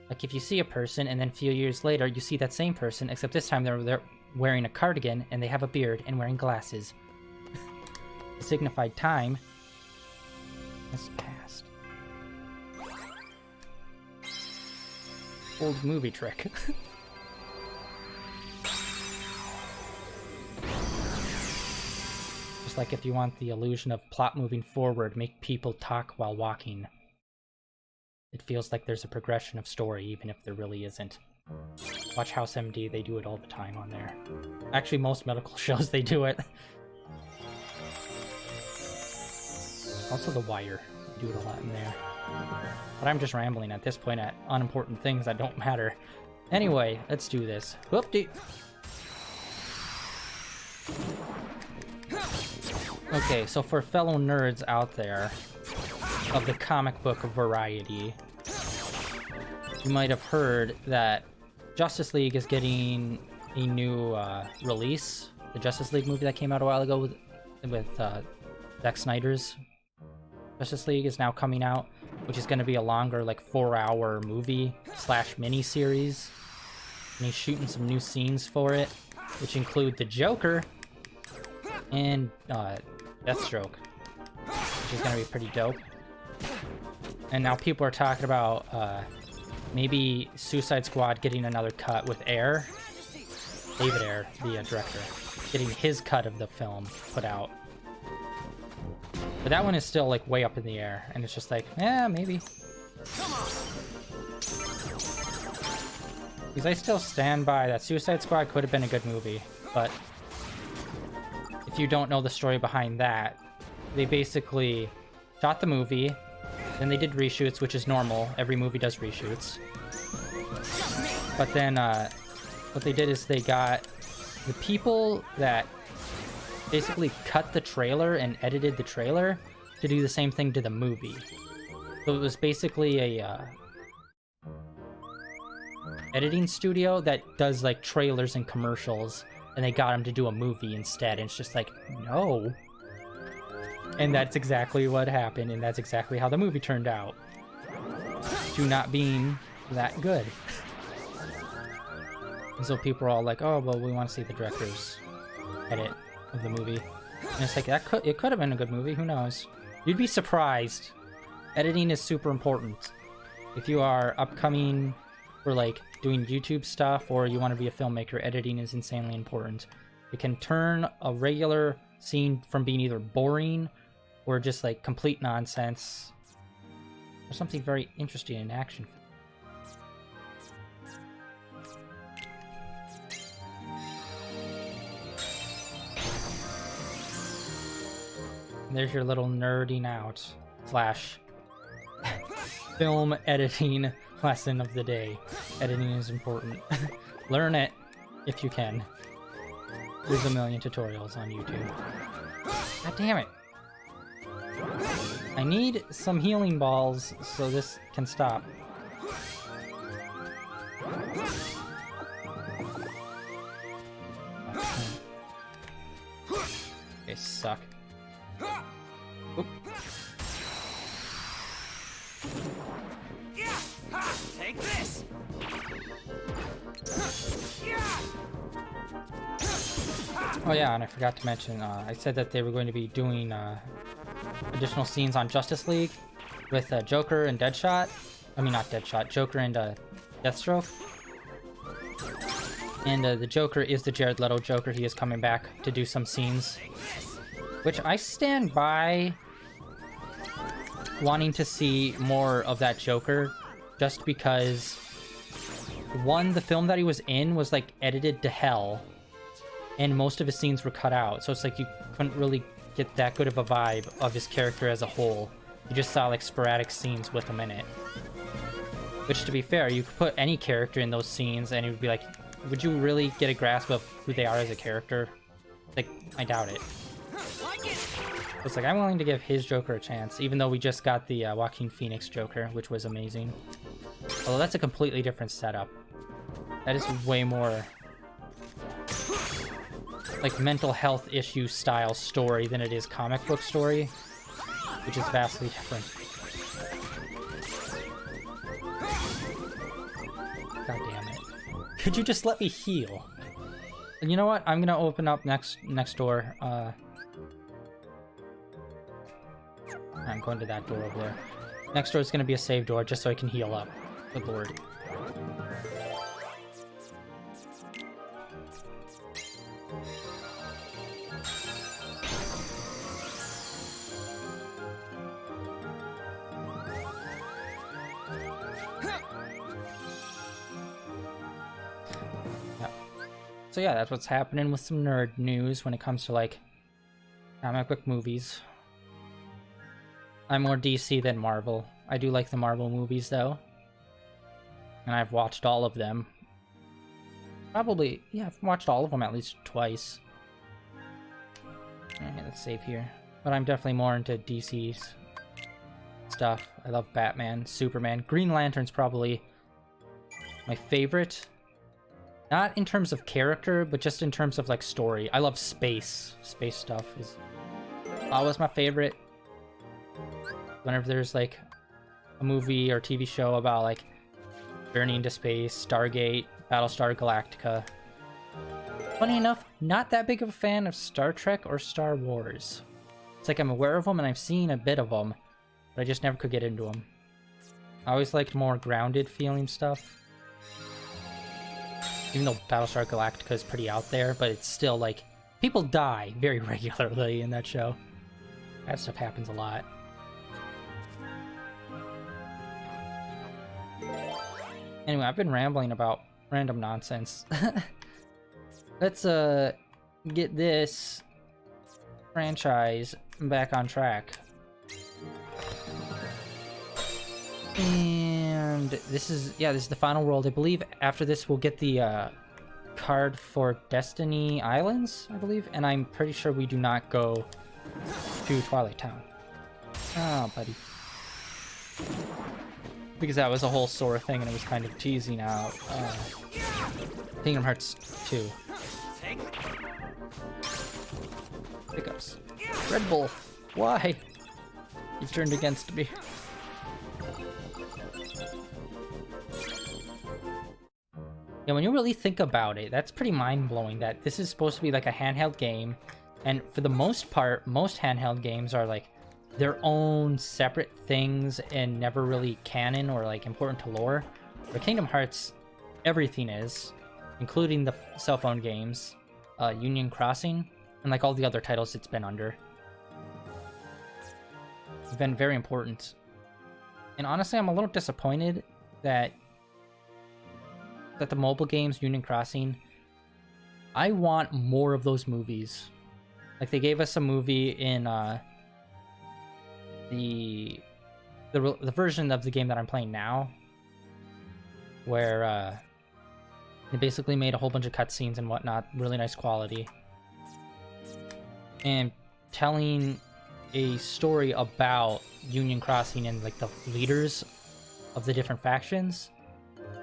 Like if you see a person and then a few years later you see that same person, except this time they're wearing a cardigan and they have a beard and wearing glasses. To signify time has passed. Old movie trick. Just like if you want the illusion of plot moving forward, make people talk while walking. It feels like there's a progression of story, even if there really isn't. Watch House MD, they do it all the time on there. Actually, most medical shows, they do it. Also The Wire, they do it a lot in there. But I'm just rambling at this point at unimportant things that don't matter. Anyway, let's do this. Whoop-dee! Okay, so for fellow nerds out there of the comic book variety, you might have heard that Justice League is getting a new release. The Justice League movie that came out a while ago with Zack Snyder's Justice League is now coming out, which is going to be a longer, like 4-hour movie / mini-series. And he's shooting some new scenes for it, which include the Joker and Deathstroke, which is going to be pretty dope. And now people are talking about maybe Suicide Squad getting another cut with Ayer, David Ayer, the director, getting his cut of the film put out. But that one is still like way up in the air, and it's just like, yeah, maybe. Because I still stand by that Suicide Squad could have been a good movie, but if you don't know the story behind that, they basically shot the movie, then they did reshoots, which is normal. Every movie does reshoots. But then what they did is they got the people that basically cut the trailer and edited the trailer to do the same thing to the movie. So it was basically a editing studio that does like trailers and commercials, and they got them to do a movie instead, and it's just like, no. And that's exactly what happened, and that's exactly how the movie turned out. To not being that good. And so people are all like, oh, well, we want to see the director's edit of the movie. And it's like, it could have been a good movie, who knows? You'd be surprised. Editing is super important. If you are upcoming for like doing YouTube stuff, or you want to be a filmmaker, editing is insanely important. It can turn a regular scene from being either boring or just like complete nonsense or something very interesting in action. And there's your little nerding out / film editing lesson of the day. Editing is important. Learn it if you can. There's a million tutorials on YouTube. God damn it. I need some healing balls so this can stop. They suck. Oop. Take this! Oh yeah, and I forgot to mention, I said that they were going to be doing additional scenes on Justice League with Joker and Deadshot. I mean, not Deadshot, Joker and Deathstroke. And the Joker is the Jared Leto Joker. He is coming back to do some scenes, which I stand by wanting to see more of that Joker, just because, one, the film that he was in was like edited to hell, and most of his scenes were cut out, so it's like you couldn't really get that good of a vibe of his character as a whole. You just saw like sporadic scenes with them in it. Which, to be fair, you could put any character in those scenes and it would be like, would you really get a grasp of who they are as a character? Like, I doubt it. It's like, I'm willing to give his Joker a chance, even though we just got the Joaquin Phoenix Joker, which was amazing. Although that's a completely different setup. That is way more like mental health issue style story than it is comic book story, which is vastly different. God damn it. Could you just let me heal? And you know what? I'm gonna open up next door. I'm going to that door over there. Next door is gonna be a save door just so I can heal up. Good lord. So yeah, that's what's happening with some nerd news when it comes to like comic book movies. I'm more DC than Marvel. I do like the Marvel movies though. And I've watched all of them. Probably, yeah, I've watched all of them at least twice. Alright, let's save here. But I'm definitely more into DC's stuff. I love Batman, Superman. Green Lantern's probably my favorite. Not in terms of character, but just in terms of like story. I love space. Space stuff is always my favorite. Whenever there's like a movie or TV show about like journey into space, Stargate, Battlestar Galactica. Funny enough, not that big of a fan of Star Trek or Star Wars. It's like I'm aware of them and I've seen a bit of them, but I just never could get into them. I always liked more grounded feeling stuff. Even though Battlestar Galactica is pretty out there, but it's still like, people die very regularly in that show. That stuff happens a lot. Anyway, I've been rambling about random nonsense. Let's get this franchise back on track. And this is the final world. I believe after this we'll get the card for Destiny Islands, I believe, and I'm pretty sure we do not go to Twilight Town. Oh, buddy. Because that was a whole Sora thing and it was kind of teasing out Kingdom Hearts 2. Pickups. Red Bull. Why? You turned against me. Yeah, when you really think about it, that's pretty mind-blowing that this is supposed to be like a handheld game, and for the most part, most handheld games are like their own separate things and never really canon or like important to lore. For Kingdom Hearts, everything is, including the cell phone games, Union Crossing, and like all the other titles it's been under. It's been very important. And honestly, I'm a little disappointed that the mobile games, Union Crossing, I want more of those movies. Like they gave us a movie in the version of the game that I'm playing now, where they basically made a whole bunch of cutscenes and whatnot, really nice quality, and telling a story about Union Crossing and like the leaders of the different factions.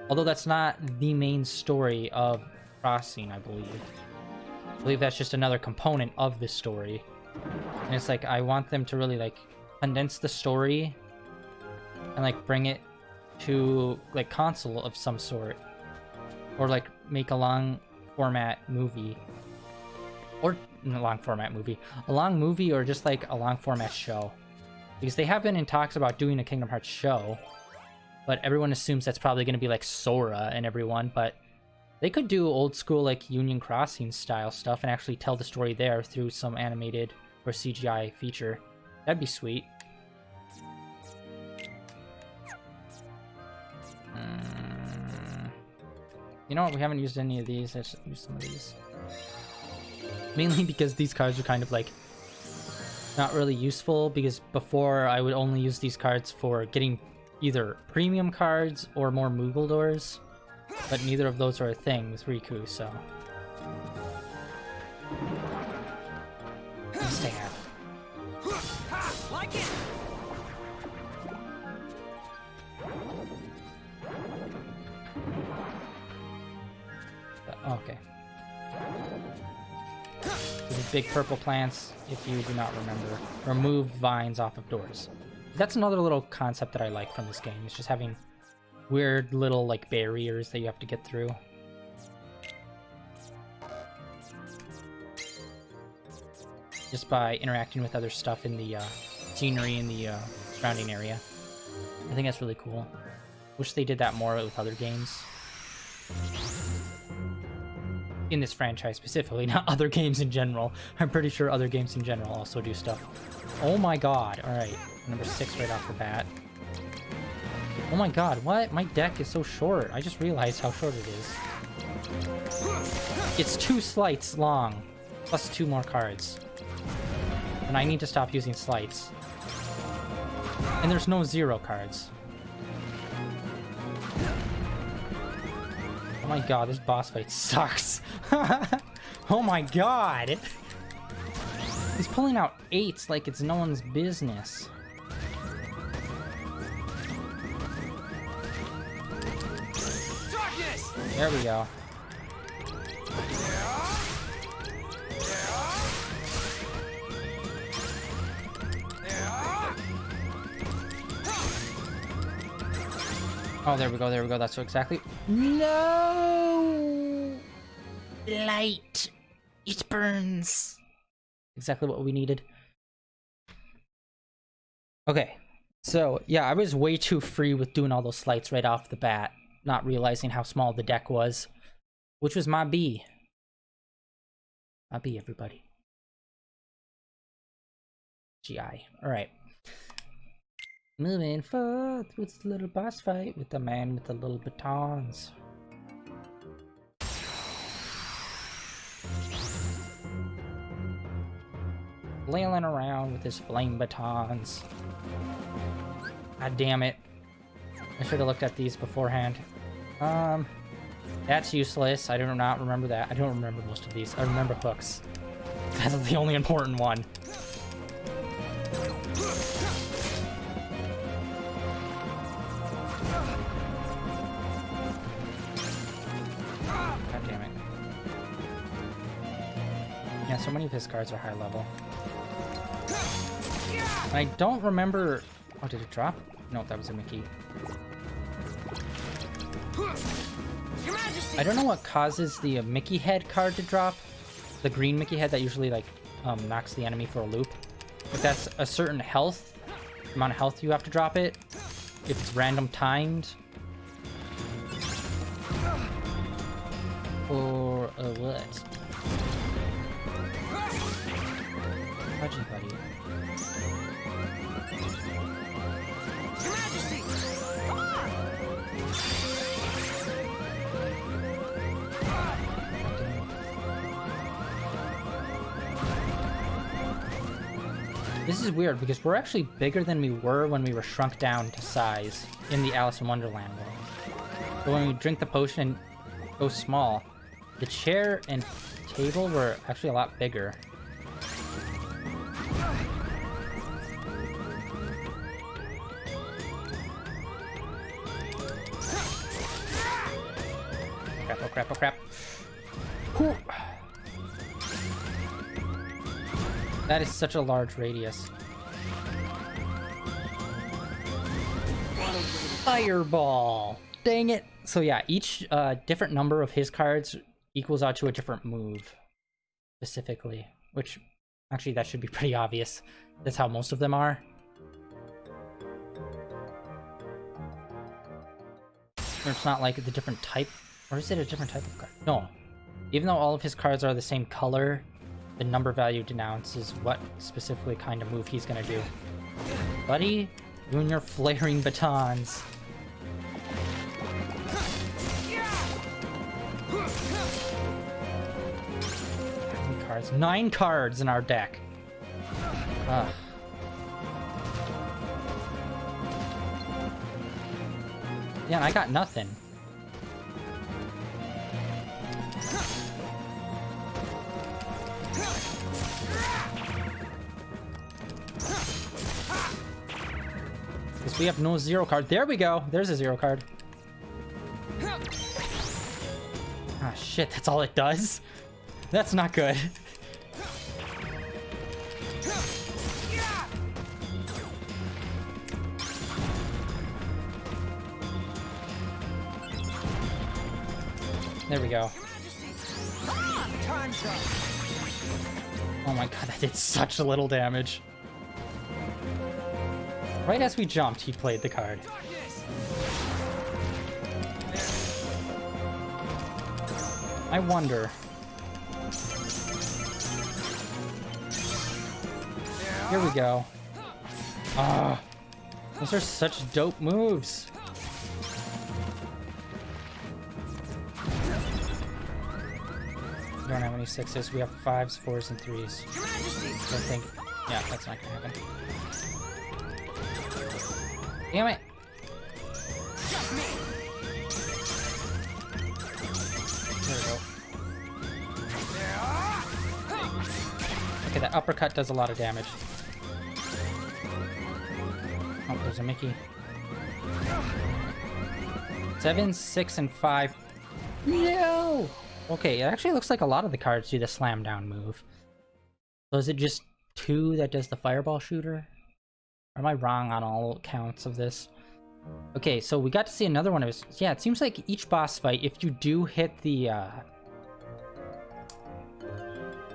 Although that's not the main story of Crossing, I believe. I believe that's just another component of this story. And it's like, I want them to really like condense the story and like bring it to like console of some sort. Or like make a long format movie. Or a long format movie. A long movie or just like a long format show. Because they have been in talks about doing a Kingdom Hearts show. But everyone assumes that's probably going to be like Sora and everyone, but they could do old school like Union Crossing style stuff and actually tell the story there through some animated or CGI feature. That'd be sweet. You know what? We haven't used any of these. Let's use some of these. Mainly because these cards are kind of like not really useful, because before I would only use these cards for getting either premium cards or more Moogle doors, but neither of those are a thing with Riku, so... Stab. Like it. Okay. These big purple plants, if you do not remember, remove vines off of doors. That's another little concept that I like from this game. It's just having weird little like barriers that you have to get through. Just by interacting with other stuff in the scenery in the surrounding area. I think that's really cool. Wish they did that more with other games. In this franchise specifically, not other games in general. I'm pretty sure other games in general also do stuff. Oh my god, alright. Number 6 right off the bat. Oh my god, what? My deck is so short. I just realized how short it is. It's 2 slights long, plus 2 more cards. And I need to stop using slights. And there's no 0 cards. Oh my god, this boss fight sucks. Oh my god! He's pulling out 8s like it's no one's business. Darkness. There we go. Oh, there we go, there we go. That's so exactly... No! Light! It burns! Exactly what we needed. Okay. So, yeah, I was way too free with doing all those slights right off the bat, not realizing how small the deck was. Which was my B. My B, everybody. GI. Alright. Moving forth with this little boss fight with the man with the little batons. Flailing around with his flame batons. God damn it. I should have looked at these beforehand. That's useless. I do not remember that. I don't remember most of these. I remember hooks. That's the only important one. God damn it. Yeah, so many of his cards are high level. I don't remember... Oh, did it drop? No, that was a Mickey. I don't know what causes the Mickey head card to drop. The green Mickey head that usually, like, knocks the enemy for a loop. If that's a certain health, amount of health you have to drop it. If it's random timed. Or what? Pudgy buddy. This is weird because we're actually bigger than we were when we were shrunk down to size in the Alice in Wonderland world. But when we drink the potion and go small, the chair and table were actually a lot bigger. Crap, oh crap, oh crap. Whew. That is such a large radius. Fireball! Dang it! So yeah, each different number of his cards equals out to a different move. Specifically. Which, actually that should be pretty obvious. That's how most of them are. Or it's not like the different type. Or is it a different type of card? No. Even though all of his cards are the same color, the number value denounces what specifically kind of move he's gonna do. Buddy, you and your flaring batons. How many cards? 9 cards in our deck. Ugh. Yeah, and I got nothing. Because we have no zero card. There we go. There's a zero card. Ah, shit. That's all it does? That's not good. There we go. Oh my god, that did such little damage. Right as we jumped, he played the card. I wonder. Here we go. Ah, those are such dope moves. We don't have any sixes. We have fives, fours, and threes. I think. Yeah, that's not gonna happen. Damn it! There we go. Okay, that uppercut does a lot of damage. Oh, there's a Mickey. 7, 6, and 5. No! Okay, it actually looks like a lot of the cards do the slam down move. So is it just 2 that does the fireball shooter? Or am I wrong on all counts of this? Okay, so we got to see another one of his... Yeah, it seems like each boss fight, if you do hit the... I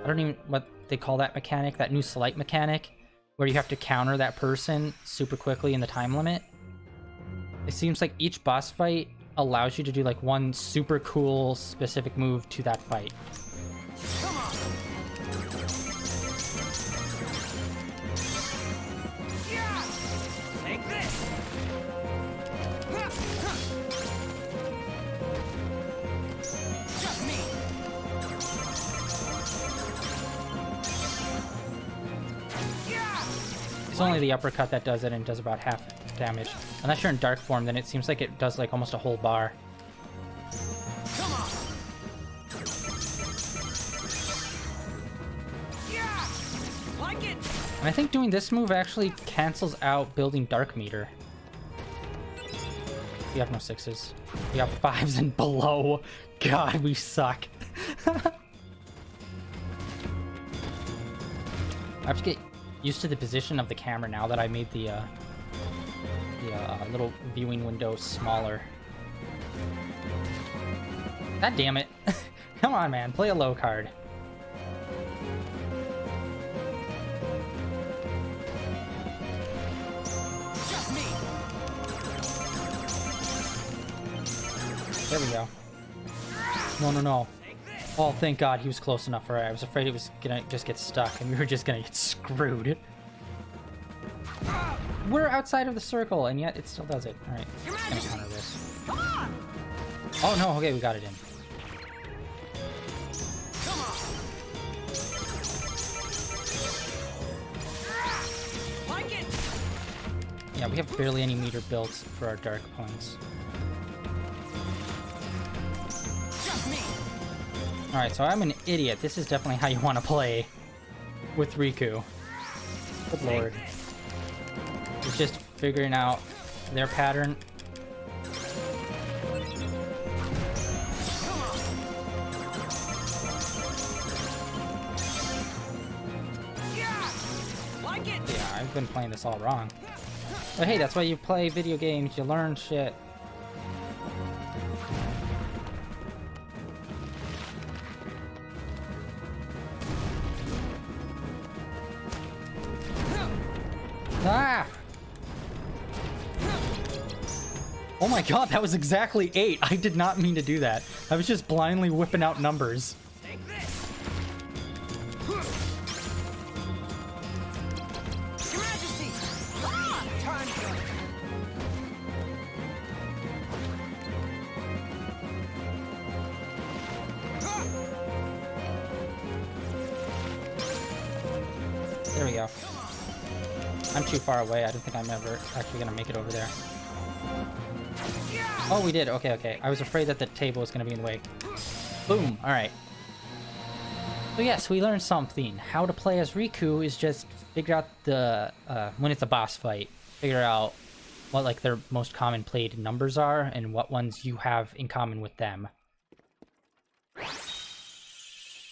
don't even... what they call that mechanic? That new slight mechanic? Where you have to counter that person super quickly in the time limit? It seems like each boss fight allows you to do like one super cool specific move to that fight. Come on. Yeah. Take this. Just me. Yeah. It's only the uppercut that does it and does about half damage. Unless you're in dark form, then it seems like it does like almost a whole bar. Come on. Yeah. Like it. And I think doing this move actually cancels out building dark meter. We have no sixes. We have fives and below. God, we suck. I have to get used to the position of the camera now that I made the little viewing window smaller. God damn it. Come on, man. Play a low card. Just me. There we go. No, no, no. Oh, thank God he was close enough for it. I was afraid he was gonna just get stuck and we were just gonna get screwed. We're outside of the circle, and yet it still does it. Alright, gonna counter this. Come on. Oh no, okay, we got it in. Come on. Like it. Yeah, we have barely any meter built for our dark points. Just me. Alright, so I'm an idiot. This is definitely how you want to play with Riku. Good lord. It's just figuring out their pattern. Yeah. Like it. Yeah, I've been playing this all wrong. But hey, that's why you play video games. You learn shit. Ah! Oh my god, that was exactly 8. I did not mean to do that. I was just blindly whipping out numbers. Take this. Your Majesty. Ah, time to go. There we go. I'm too far away. I don't think I'm ever actually gonna make it over there. Oh, we did. Okay, okay. I was afraid that the table was gonna be in the way. Boom. All right. So yes, we learned something. How to play as Riku is just figure out the when it's a boss fight, figure out what like their most common played numbers are and what ones you have in common with them.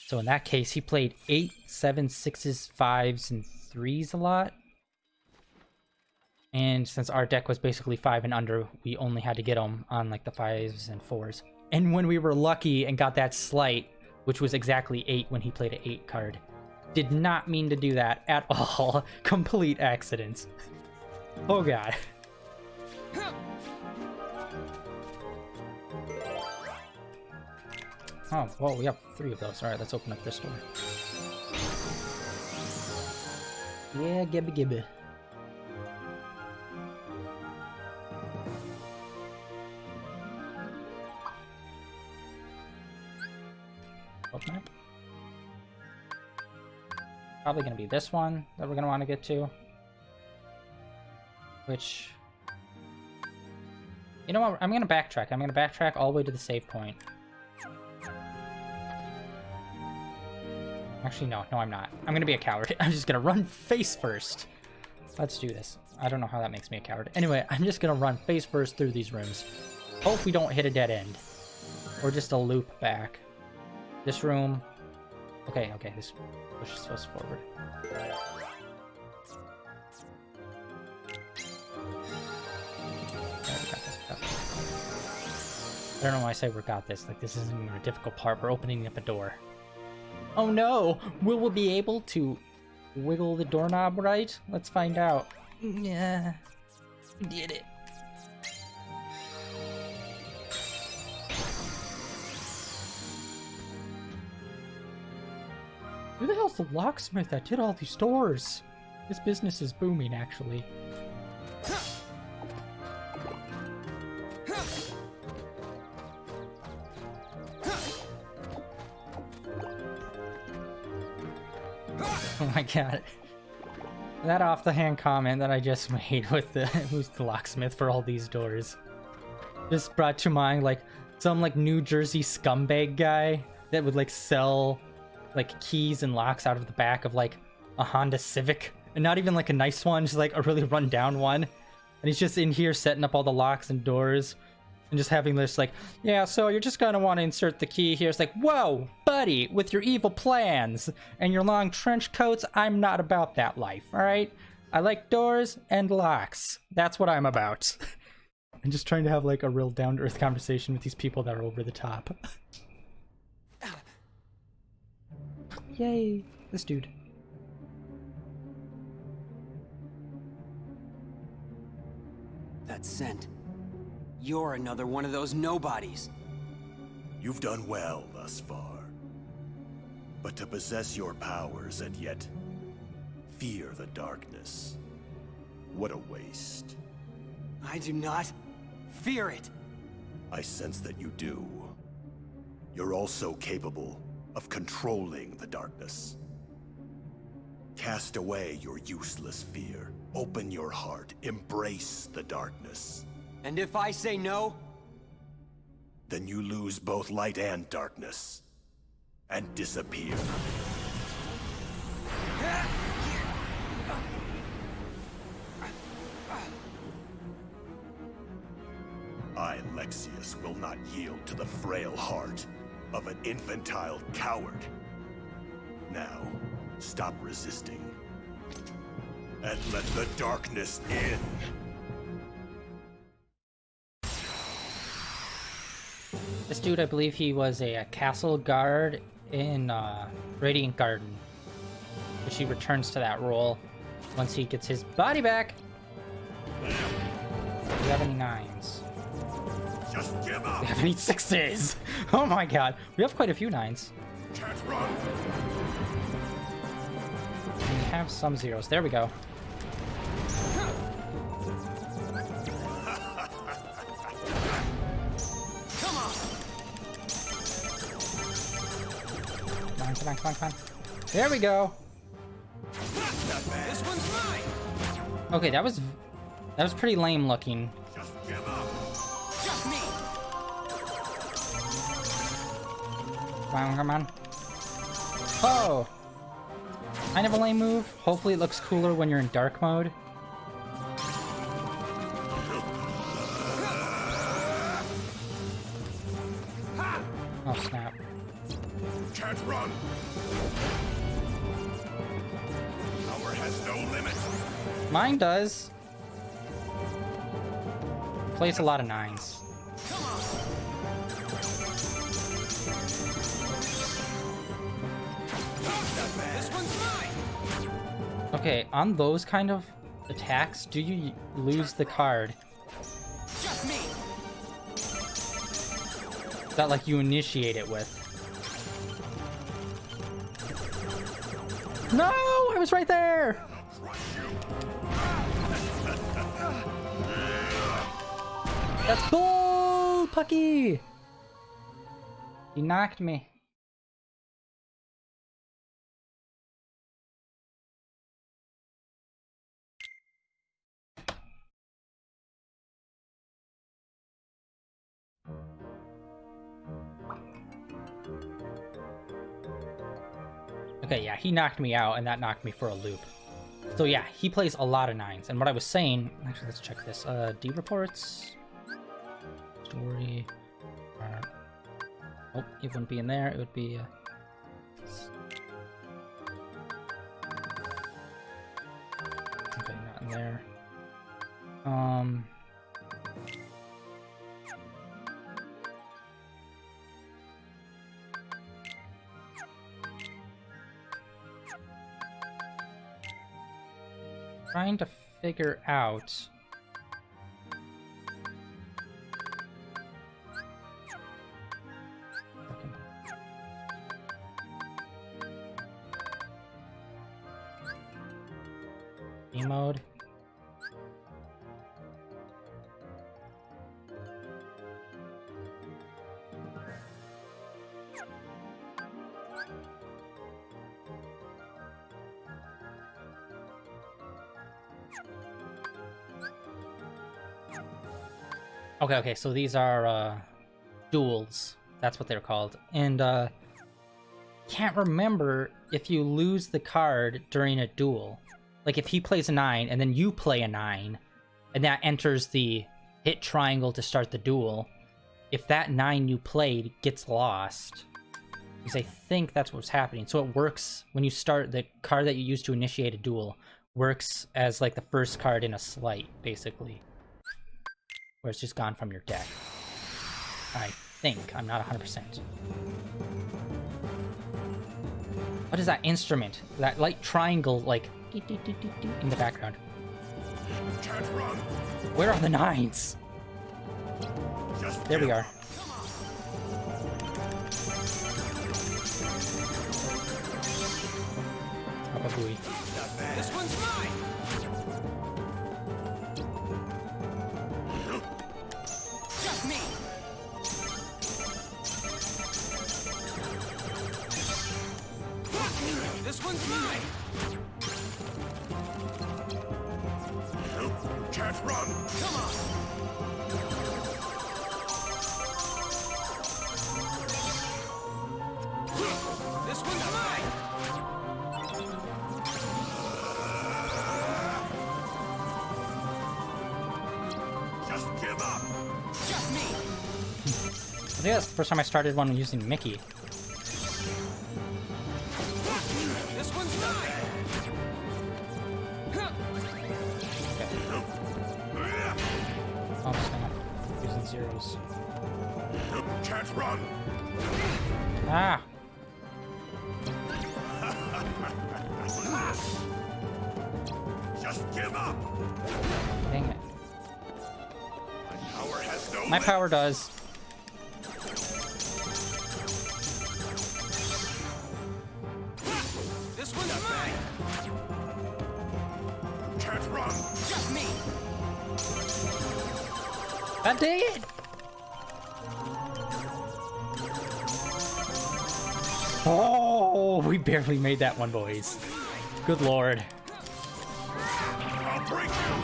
So in that case, he played 8, 7, 6s, 5s, and 3s a lot. And since our deck was basically 5 and under, we only had to get them on like the 5s and 4s. And when we were lucky and got that slight, which was exactly 8 when he played an 8 card, did not mean to do that at all. Complete accidents. Oh god. Oh, well, we have 3 of those. Alright, let's open up this door. Yeah, gibby gibby. Open it. Probably gonna be this one that we're gonna want to get to. Which... You know what? I'm gonna backtrack. I'm gonna backtrack all the way to the save point. Actually, no, I'm not. I'm gonna be a coward. I'm just gonna run face first. Let's do this. I don't know how that makes me a coward. Anyway, I'm just gonna run face first through these rooms. Hope we don't hit a dead end. Or just a loop back. This room. Okay, this pushes us forward. I don't know why I say we got this. Like, this isn't even a difficult part. We're opening up a door. Oh no! Will we be able to wiggle the doorknob right? Let's find out. Yeah. We did it. Who the hell's the locksmith that did all these doors? This business is booming, actually. Oh my god. That off-the-hand comment that I just made with the who's the locksmith for all these doors just brought to mind like some like New Jersey scumbag guy that would like sell like keys and locks out of the back of like a Honda Civic, and not even like a nice one, just like a really run-down one, and he's just in here setting up all the locks and doors and just having this like, yeah, so you're just gonna want to insert the key here. It's like, whoa, buddy, with your evil plans and your long trench coats, I'm not about that life, all right? I like doors and locks. That's what I'm about. I'm just trying to have like a real down-to-earth conversation with these people that are over the top. Yay, this dude. That scent. You're another one of those nobodies. You've done well thus far. But to possess your powers and yet fear the darkness, what a waste. I do not fear it. I sense that you do. You're also capable of controlling the darkness. Cast away your useless fear. Open your heart. Embrace the darkness. And if I say no? Then you lose both light and darkness. And disappear. I, Lexius, will not yield to the frail heart of an infantile coward. Now, stop resisting. And let the darkness in. This dude, I believe he was a castle guard in Radiant Garden, which he returns to that role once he gets his body back. Do we have any 9s? Just give up! We have any 6s? Oh my god, we have quite a few 9s. Can't run! And we have some 0s. There we go. Come on. There we go. This one's mine. Okay, that was pretty lame looking. Just give up. Just me. Come on. Oh! Kind of a lame move. Hopefully it looks cooler when you're in dark mode. Oh snap. Can't run. Power has no limit. Mine does. Plays a lot of 9s. This one's mine. Okay, on those kind of attacks, do you lose the card Just me. that like you initiate it with? No! I was right there! That's bull, Pucky! He knocked me. Okay, yeah, he knocked me out, and that knocked me for a loop. So yeah, he plays a lot of 9s. And what I was saying, actually, let's check this. D reports, story. Oh, it wouldn't be in there. It would be. Okay, not in there. Trying to figure out. Mode. Okay, so these are duels. That's what they're called. And can't remember if you lose the card during a duel. Like if he plays a 9 and then you play a 9 and that enters the hit triangle to start the duel, if that 9 you played gets lost, because I think that's what's happening. So it works when you start, the card that you use to initiate a duel works as like the first card in a slight, basically, where it's just gone from your deck. I think. I'm not 100%. What is that instrument? That light triangle, like, in the background. Can't run. Where are the 9s? Just There we are. Probably. This one's mine. Just me. This one's mine. Can't run. Come on. This one's mine. Just give up. Just me. I think that's the first time I started one using Mickey. This one's mine. Oh snap. Using zeros. Can't run. Ah! Just give up. Dang it. My power has no My limit. power does. This one's mine. Can't run. Just me. God dang it! Oh, we barely made that one, boys. Good lord. I'll break you!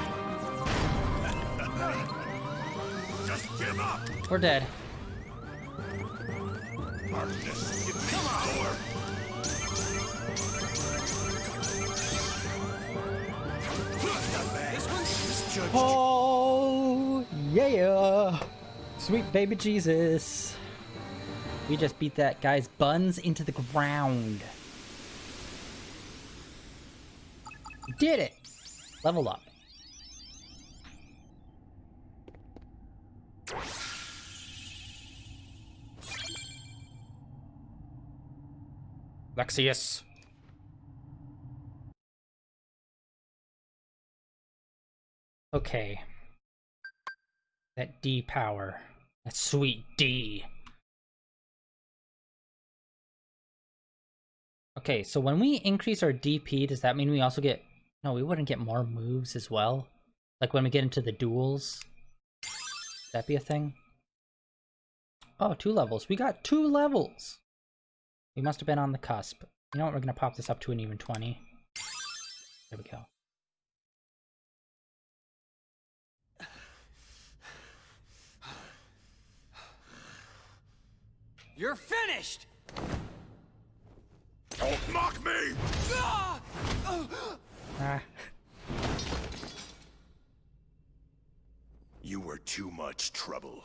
Just give up! We're dead. Darkness, give me power! This one's Judge Oh, yeah. Sweet baby Jesus. We just beat that guy's buns into the ground. Did it! Level up. Lexius. Okay. That D power. That sweet D. Okay, so when we increase our DP, does that mean we also get... No, we wouldn't get more moves as well? Like when we get into the duels? Would that be a thing? Oh, 2 levels. We got 2 levels! We must have been on the cusp. You know what? We're gonna pop this up to an even 20. There we go. You're finished! Don't mock me! Ah! Ah. You were too much trouble.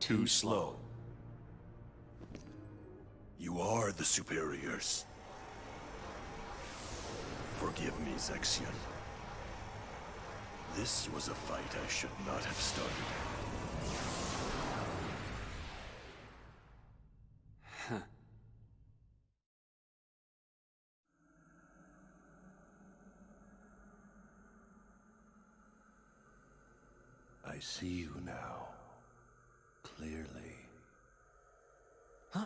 Too slow. You are the superiors. Forgive me, Zexion. This was a fight I should not have started. I see you now. Clearly. Huh?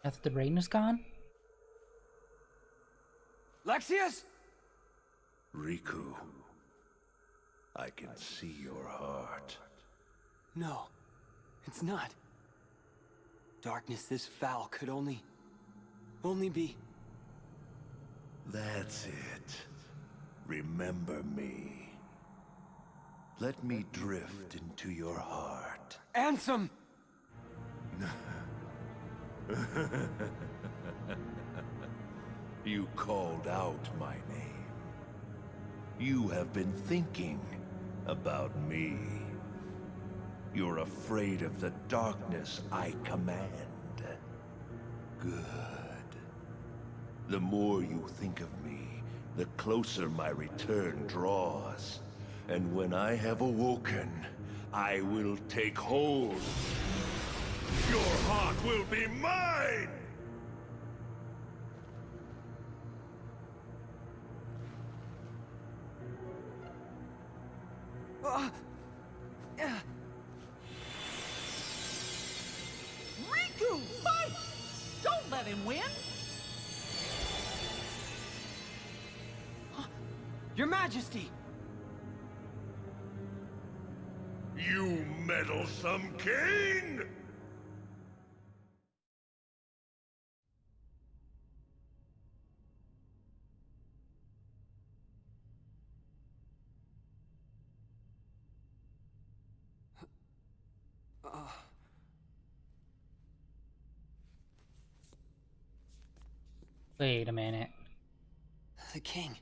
After the rain is gone? Lexius? Riku, I can see your heart. No, it's not. Darkness this foul could only be... That's it. Remember me. Let me drift into your heart. Ansem! You called out my name. You have been thinking about me. You're afraid of the darkness I command. Good. The more you think of me, the closer my return draws. And when I have awoken, I will take hold. Your heart will be mine! Riku, fight! Don't let him win! Your Majesty! You meddlesome king! Wait a minute. The king.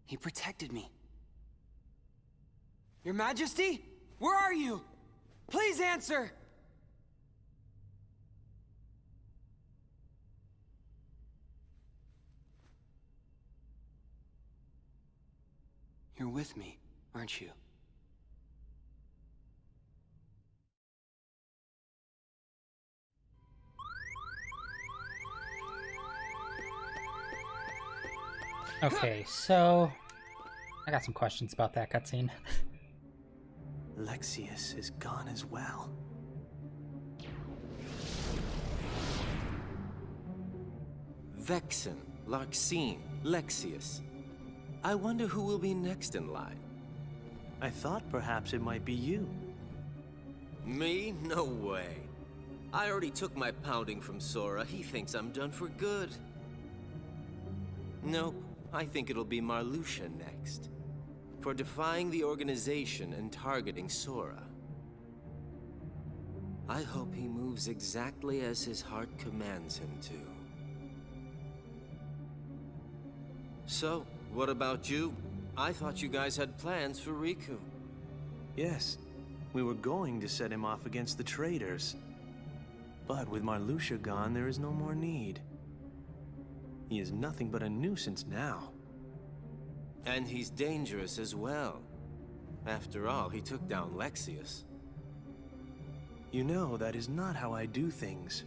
He protected me. Your Majesty? Where are you? Please answer! You're with me, aren't you? Okay, so I got some questions about that cutscene. Lexius is gone as well. Vexen, Larxene, Lexius. I wonder who will be next in line. I thought perhaps it might be you. Me? No way. I already took my pounding from Sora. He thinks I'm done for good. Nope. I think it'll be Marluxia next. For defying the organization and targeting Sora. I hope he moves exactly as his heart commands him to. So, what about you? I thought you guys had plans for Riku. Yes, we were going to set him off against the traitors. But with Marluxia gone, there is no more need. He is nothing but a nuisance now. And he's dangerous as well. After all, he took down Lexius. You know, that is not how I do things.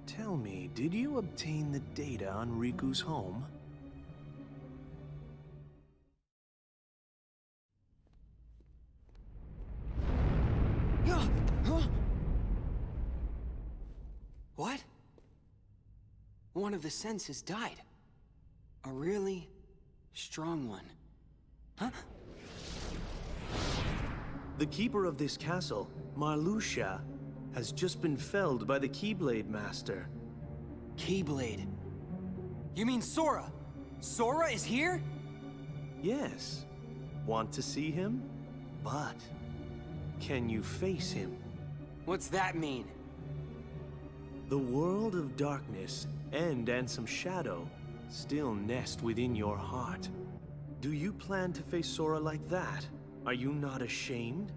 Tell me, did you obtain the data on Riku's home? What? One of the senses died. A really strong one. Huh? The keeper of this castle, Marluxia, has just been felled by the Keyblade Master. Keyblade. You mean Sora? Sora is here? Yes. Want to see him? But can you face him? What's that mean? The world of darkness and some shadow still nest within your heart. Do you plan to face Sora like that? Are you not ashamed?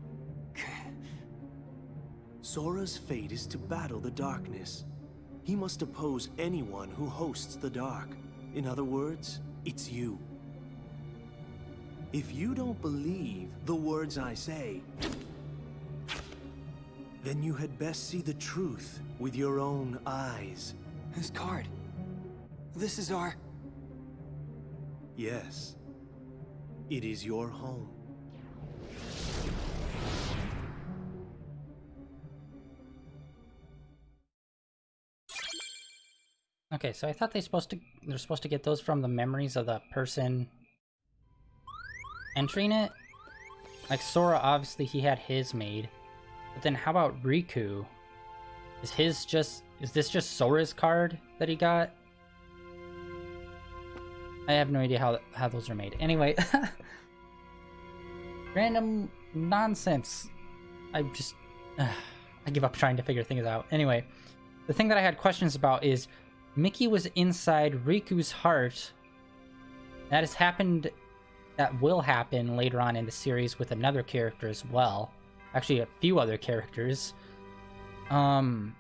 Sora's fate is to battle the darkness. He must oppose anyone who hosts the dark. In other words, it's you. If you don't believe the words I say, then you had best see the truth with your own eyes. This card. This is our... Yes. It is your home. Okay, so I thought they're supposed to get those from the memories of the person entering it. Like Sora, obviously he had his made. But then how about Riku? Is this just Sora's card that he got? I have no idea how those are made. Anyway, random nonsense. I give up trying to figure things out. Anyway, the thing that I had questions about is Mickey was inside Riku's heart. That will happen later on in the series with another character as well. Actually, a few other characters. The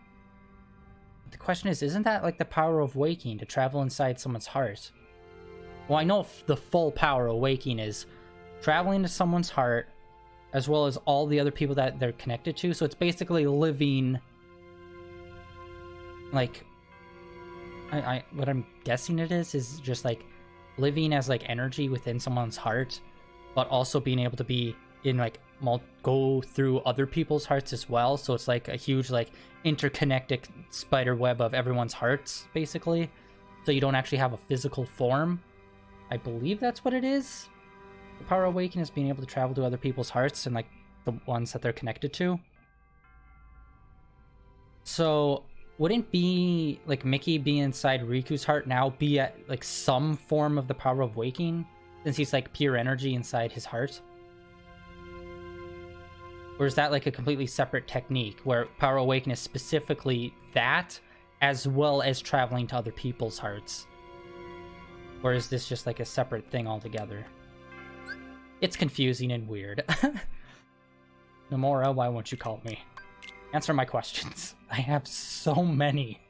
question is, isn't that like the power of waking, to travel inside someone's heart? Well, I know the full power of waking is traveling to someone's heart, as well as all the other people that they're connected to. So it's basically living, like, what I'm guessing it is just like living as like energy within someone's heart, but also being able to be in like go through other people's hearts as well. So it's like a huge like interconnected spider web of everyone's hearts, basically. So you don't actually have a physical form. I believe that's what it is. The power of awakening is being able to travel to other people's hearts and like the ones that they're connected to. So wouldn't be like Mickey being inside Riku's heart now be at like some form of the power of waking, since he's like pure energy inside his heart? Or is that like a completely separate technique where power awakening is specifically that, as well as traveling to other people's hearts? Or is this just like a separate thing altogether? It's confusing and weird. Nomura, why won't you call me? Answer my questions. I have so many.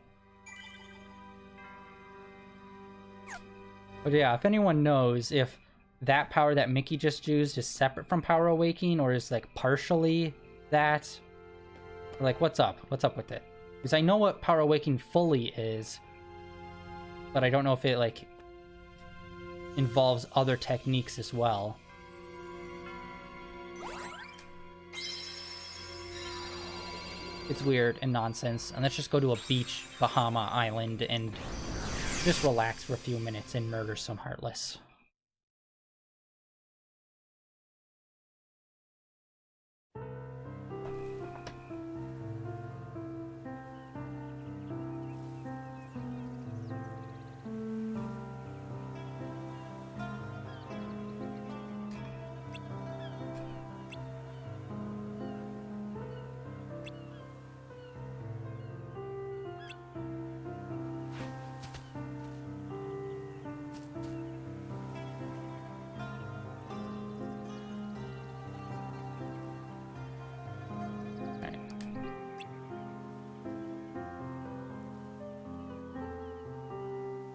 But yeah, if anyone knows if that power that Mickey just used is separate from Power Awakening, or is like partially that, like what's up? What's up with it? Because I know what Power Awakening fully is, but I don't know if it like involves other techniques as well. it's weird and nonsense, and let's just go to a beach, Bahama Island, and just relax for a few minutes and murder some Heartless.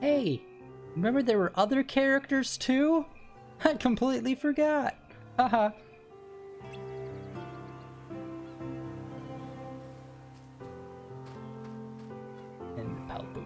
Hey, remember there were other characters too? I completely forgot. Haha. And the pal booth.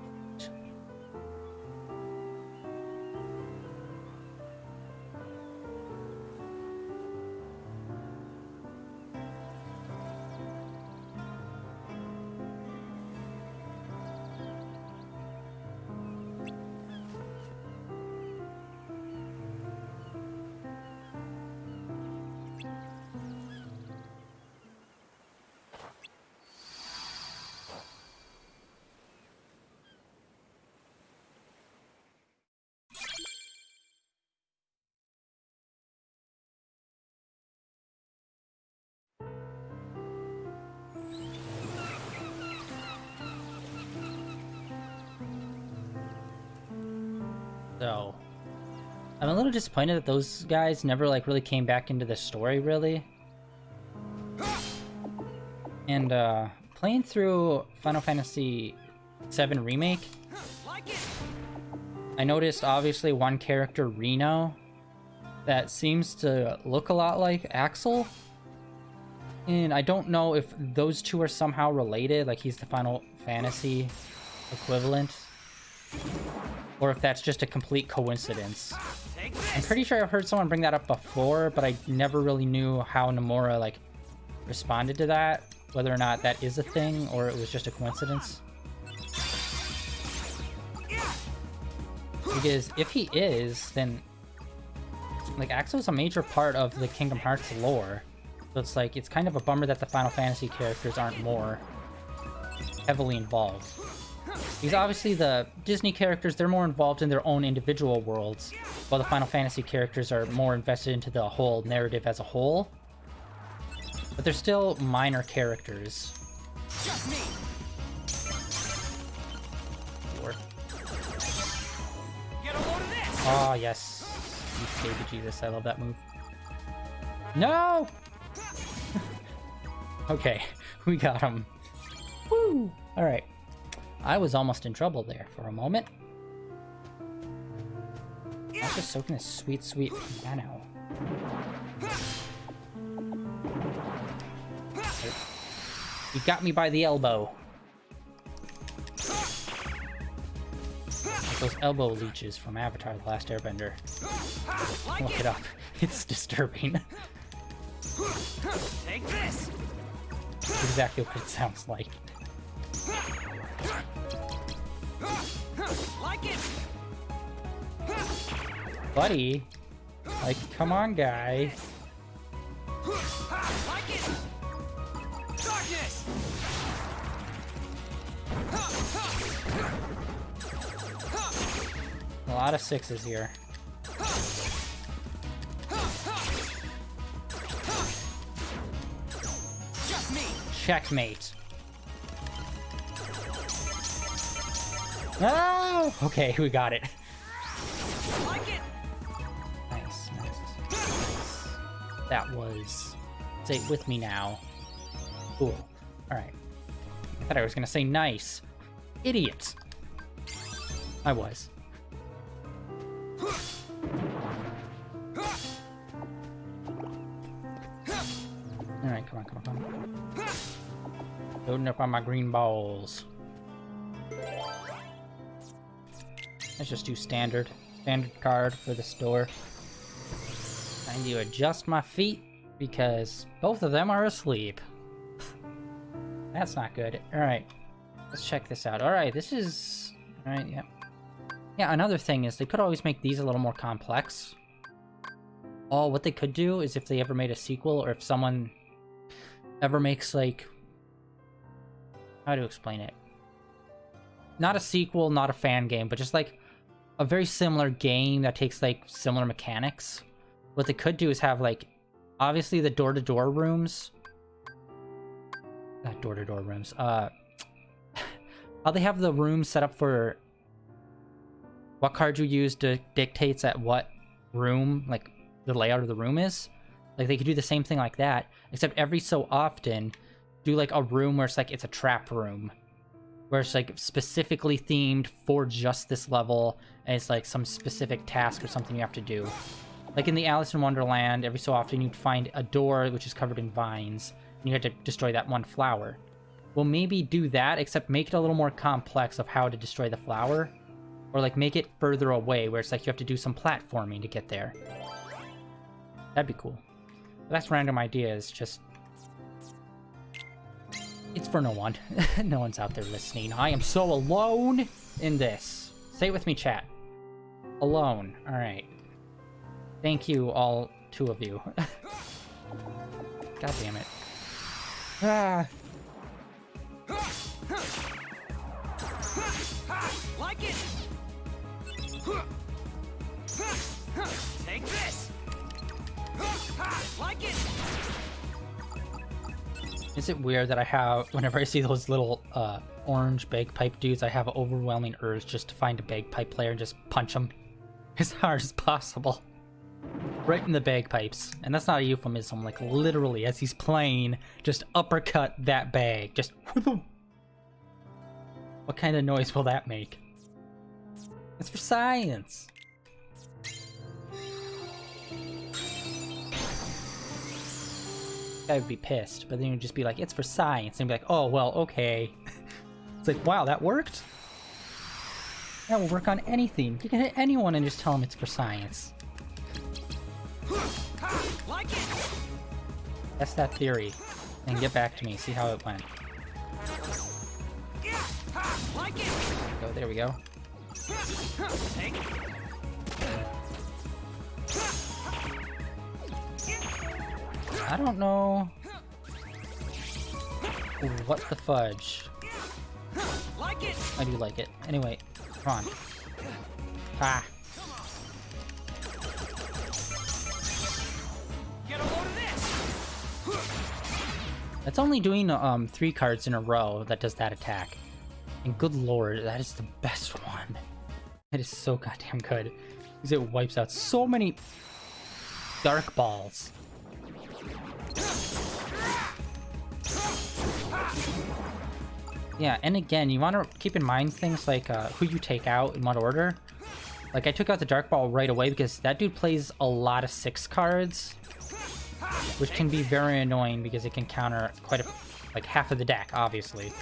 So, I'm a little disappointed that those guys never like really came back into the story really. And playing through Final Fantasy VII Remake, I noticed obviously one character, Reno, that seems to look a lot like Axel. And I don't know if those two are somehow related, like he's the Final Fantasy equivalent, or if that's just a complete coincidence. I'm pretty sure I've heard someone bring that up before, but I never really knew how Nomura like responded to that, whether or not that is a thing or it was just a coincidence. Because if he is, then like Axel's a major part of the Kingdom Hearts lore. So it's like, it's kind of a bummer that the Final Fantasy characters aren't more heavily involved. Because obviously the Disney characters, they're more involved in their own individual worlds, while the Final Fantasy characters are more invested into the whole narrative as a whole. But they're still minor characters. Oh, yes. Baby Jesus, I love that move. No! Okay, we got him. Woo! Alright. I was almost in trouble there for a moment. I was just soaking this sweet, sweet piano. You got me by the elbow. Like those elbow leeches from Avatar: The Last Airbender. Look it up. It's disturbing. Take this. Exactly what it sounds like. Like it. Buddy, like, come on, guy. Like it. Darkness. A lot of sixes here. Checkmate. Oh! Okay, we got it. Like it. Nice, nice. That was... Say it with me now. Cool. Alright. I thought I was gonna say nice. Idiot. I was. Alright, come on, come on, come on. Loading up on my green balls. Let's just do standard. Standard card for the store. I need to adjust my feet because both of them are asleep. That's not good. Alright. Let's check this out. Alright, this is... Alright, yeah. Yeah, another thing is they could always make these a little more complex. Oh, what they could do is if they ever made a sequel, or if someone ever makes, like... How to explain it? Not a sequel, not a fan game, but just, like, a very similar game that takes, like, similar mechanics. What they could do is have, like, obviously the door-to-door rooms. Not door-to-door rooms. How they have the rooms set up for what card you use dictates at what room, like, the layout of the room is. Like, they could do the same thing like that, except every so often do, like, a room where it's, like, it's a trap room. Where it's, like, specifically themed for just this level, and it's, like, some specific task or something you have to do. Like, in the Alice in Wonderland, every so often you'd find a door which is covered in vines, and you had to destroy that one flower. Well, maybe do that, except make it a little more complex of how to destroy the flower. Or, like, make it further away, where it's like you have to do some platforming to get there. That'd be cool. But that's random ideas, just... It's for no one. No one's out there listening. I am so alone in this. Say it with me, chat. Alone. Alright. Thank you, all 2 of you. God damn it. Ah. Like it. Take this. Like it. Is it weird that I have, whenever I see those little orange bagpipe dudes, I have an overwhelming urge just to find a bagpipe player and just punch them as hard as possible. Right in the bagpipes. And that's not a euphemism, like literally as he's playing, just uppercut that bag. Just... What kind of noise will that make? It's for science! I would be pissed, but then you'd just be like, it's for science, and be like, oh, well, okay. It's like, wow, that worked? That will work on anything. You can hit anyone and just tell them it's for science. Like it. That's that theory. And get back to me, see how it went. Like it. There we go. Take. I don't know what the fudge. Like it. I do like it. Anyway, come on. Ah. Get a load of this. That's only doing 3 cards in a row that does that attack. And good lord, that is the best one. It is so goddamn good. Because it wipes out so many dark balls. Yeah, and again, you want to keep in mind things like who you take out in what order. Like, I took out the Dark Ball right away because that dude plays a lot of 6 cards, which can be very annoying because it can counter quite a... like, half of the deck, obviously.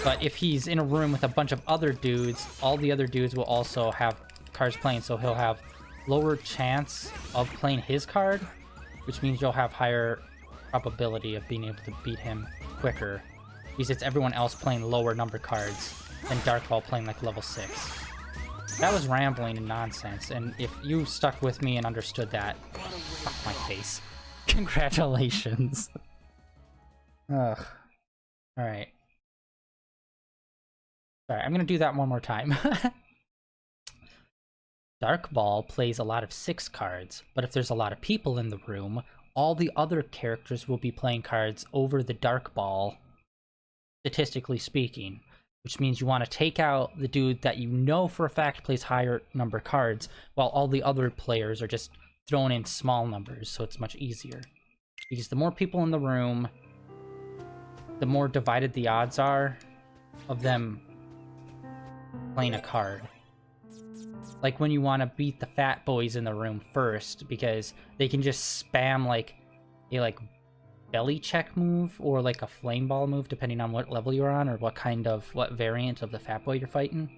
But if he's in a room with a bunch of other dudes, all the other dudes will also have cards playing, so he'll have lower chance of playing his card, which means you'll have higher probability of being able to beat him quicker, because it's everyone else playing lower number cards than Dark Ball playing like level 6. That was rambling and nonsense, and if you stuck with me and understood that, fuck my face. Congratulations. Ugh. Alright. Sorry, I'm gonna do that one more time. Dark Ball plays a lot of 6 cards, but if there's a lot of people in the room, all the other characters will be playing cards over the Dark Ball, statistically speaking, which means you want to take out the dude that you know for a fact plays higher number cards, while all the other players are just thrown in small numbers, so it's much easier. Because the more people in the room, the more divided the odds are of them playing a card. Like when you want to beat the fat boys in the room first, because they can just spam like a belly check move or like a flame ball move, depending on what level you're on or what variant of the fat boy you're fighting.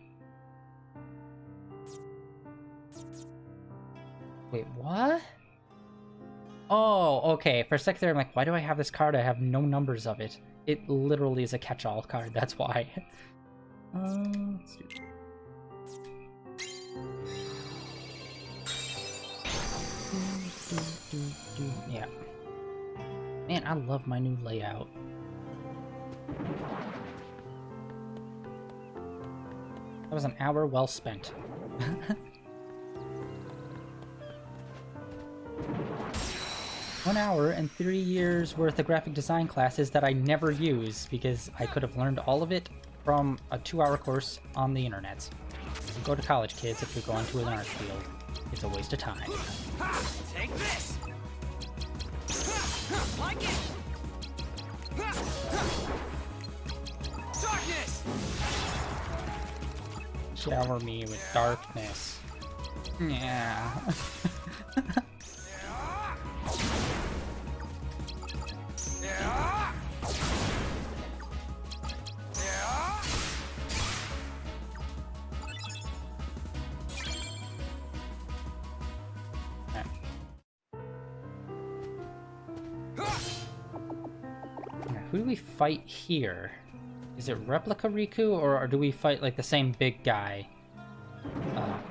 Wait, what? Oh, okay. For a second there, I'm like, why do I have this card? I have no numbers of it. It literally is a catch-all card. That's why. Let's do yeah. Man, I love my new layout. That was an hour well spent. 1 hour and 3 years worth of graphic design classes that I never use because I could have learned all of it from a 2-hour course on the internet. Go to college, kids, if you're going to an art field. It's a waste of time. Ha! Take this! Like it! Darkness! Shower me with darkness. Yeah. Who do we fight here? Is it Replica Riku, or do we fight like the same big guy?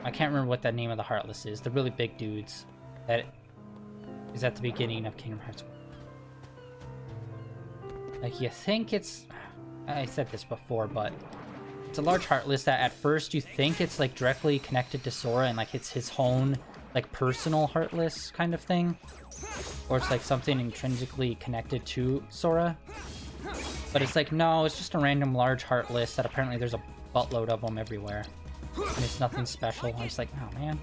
I can't remember what the name of the Heartless is. The really big dudes that is at the beginning of Kingdom Hearts. Like, you think it's... I said this before, but it's a large Heartless that at first you think it's like directly connected to Sora and like it's his own like personal Heartless kind of thing. Or it's like something intrinsically connected to Sora. But it's like, no, it's just a random large Heartless that apparently there's a buttload of them everywhere. And it's nothing special. I'm just like, oh man,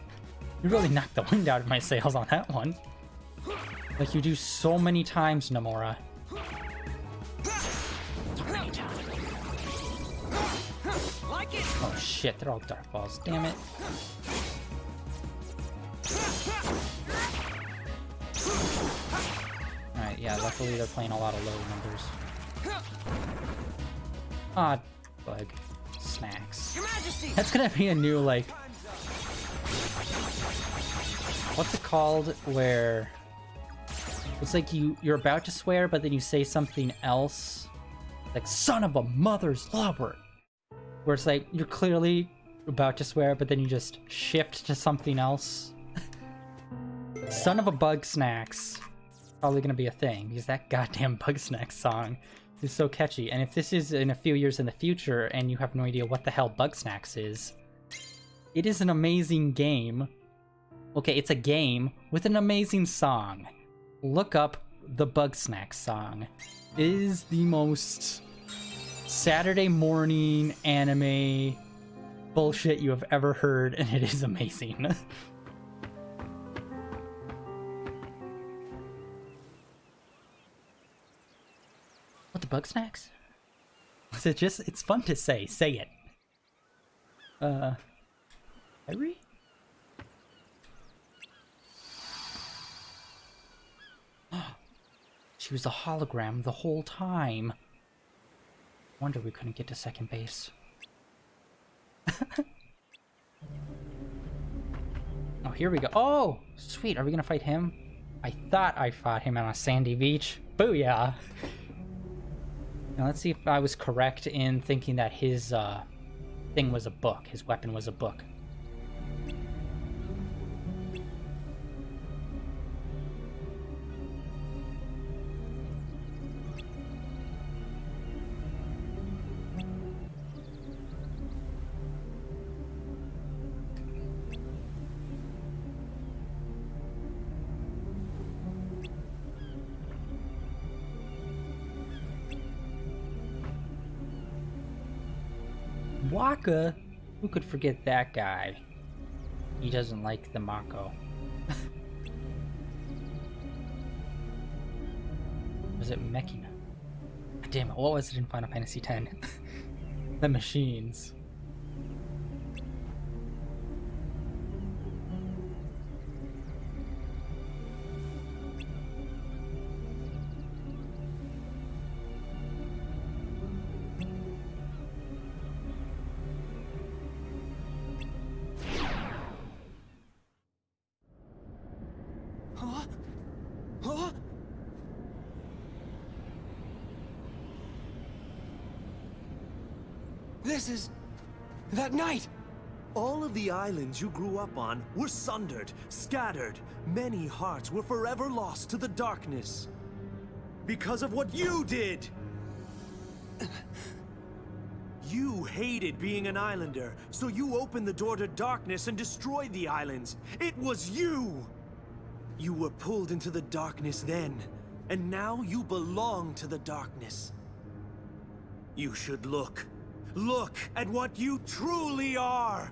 you really knocked the wind out of my sails on that one. Like you do so many times, Nomura. So many times. Oh shit, they're all dark balls, damn it. Alright, yeah, luckily they're playing a lot of low numbers. Ah, bug. Snacks. That's gonna be a new, like... What's it called? Where... It's like you're about to swear, but then you say something else. Like, son of a mother's lover! Where it's like, you're clearly about to swear, but then you just shift to something else. Son of a Bug Snacks. Probably gonna be a thing, because that goddamn Bug Snacks song is so catchy. And if this is in a few years in the future, and you have no idea what the hell Bug Snacks is, it is an amazing game. Okay, it's a game with an amazing song. Look up the Bug Snacks song. It is the most Saturday morning anime bullshit you have ever heard, and it is amazing. What, the Bug Snacks? Is it just, it's fun to say. Say it. Kyrie? She was a hologram the whole time. Wonder we couldn't get to second base. Oh, here we go. Oh, sweet. Are we gonna fight him? I thought I fought him on a sandy beach. Booyah! Now let's see if I was correct in thinking that his thing was a book. His weapon was a book. Waka? Who could forget that guy? He doesn't like the Mako. Was it Mechina? God damn it, what was it in Final Fantasy X? The machines. Huh? This is... that night! All of the islands you grew up on were sundered, scattered. Many hearts were forever lost to the darkness. Because of what you did! You hated being an islander, so you opened the door to darkness and destroyed the islands. It was you! You were pulled into the darkness then, and now you belong to the darkness. You should look. Look at what you truly are!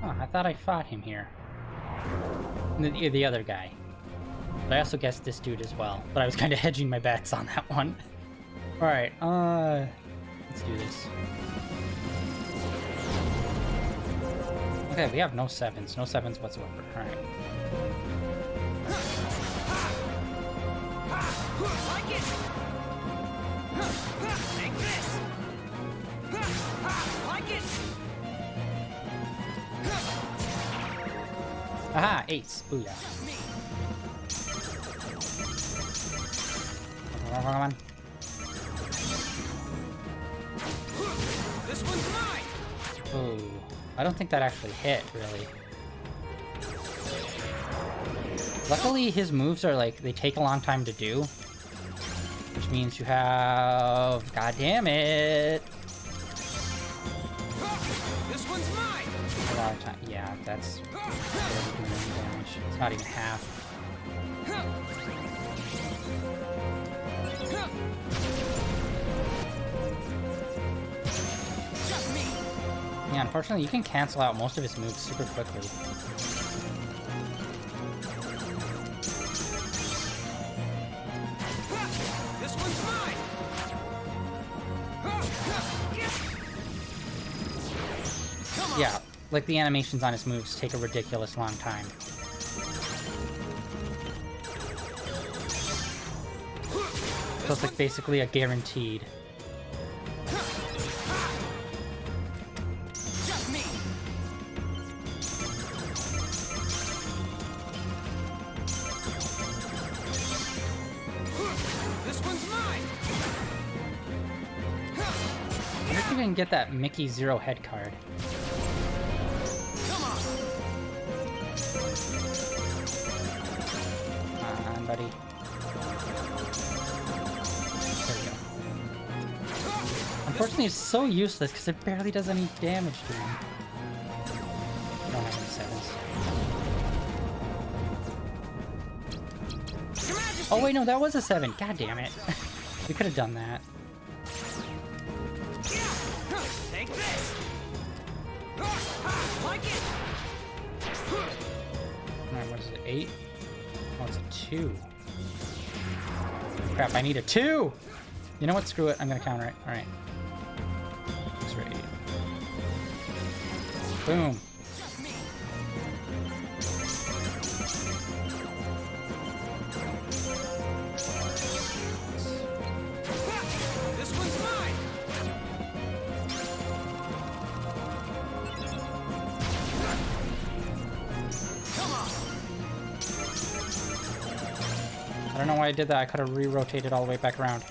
Oh, I thought I fought him here. The other guy. But I also guessed this dude as well. But I was kind of hedging my bets on that one. Alright, let's do this. Okay, we have no sevens. No sevens whatsoever. Alright. Like it! Take this! Like it! Aha! Ace! Booyah. Come on. This one's mine! Oh, I don't think that actually hit, really. Luckily, his moves are like, they take a long time to do. Which means you have... God damn it! This one's mine! A lot of time. Yeah, that's... damage. It's not even half. Yeah, unfortunately, you can cancel out most of his moves super quickly. This one's mine! Yeah, like the animations on his moves take a ridiculous long time. So it's like basically a guaranteed. Get that Mickey Zero head card. Come on, buddy. There we go. Unfortunately, it's so useless because it barely does any damage to him. I don't have any sevens. Oh wait, no, that was a 7. God damn it. We could have done that. Alright, what is it? 8? Oh, it's a 2. Crap, I need a 2! You know what? Screw it. I'm gonna counter it. Alright. X-ray. Boom. This one's mine! I don't know why I did that. I could have re-rotated all the way back around.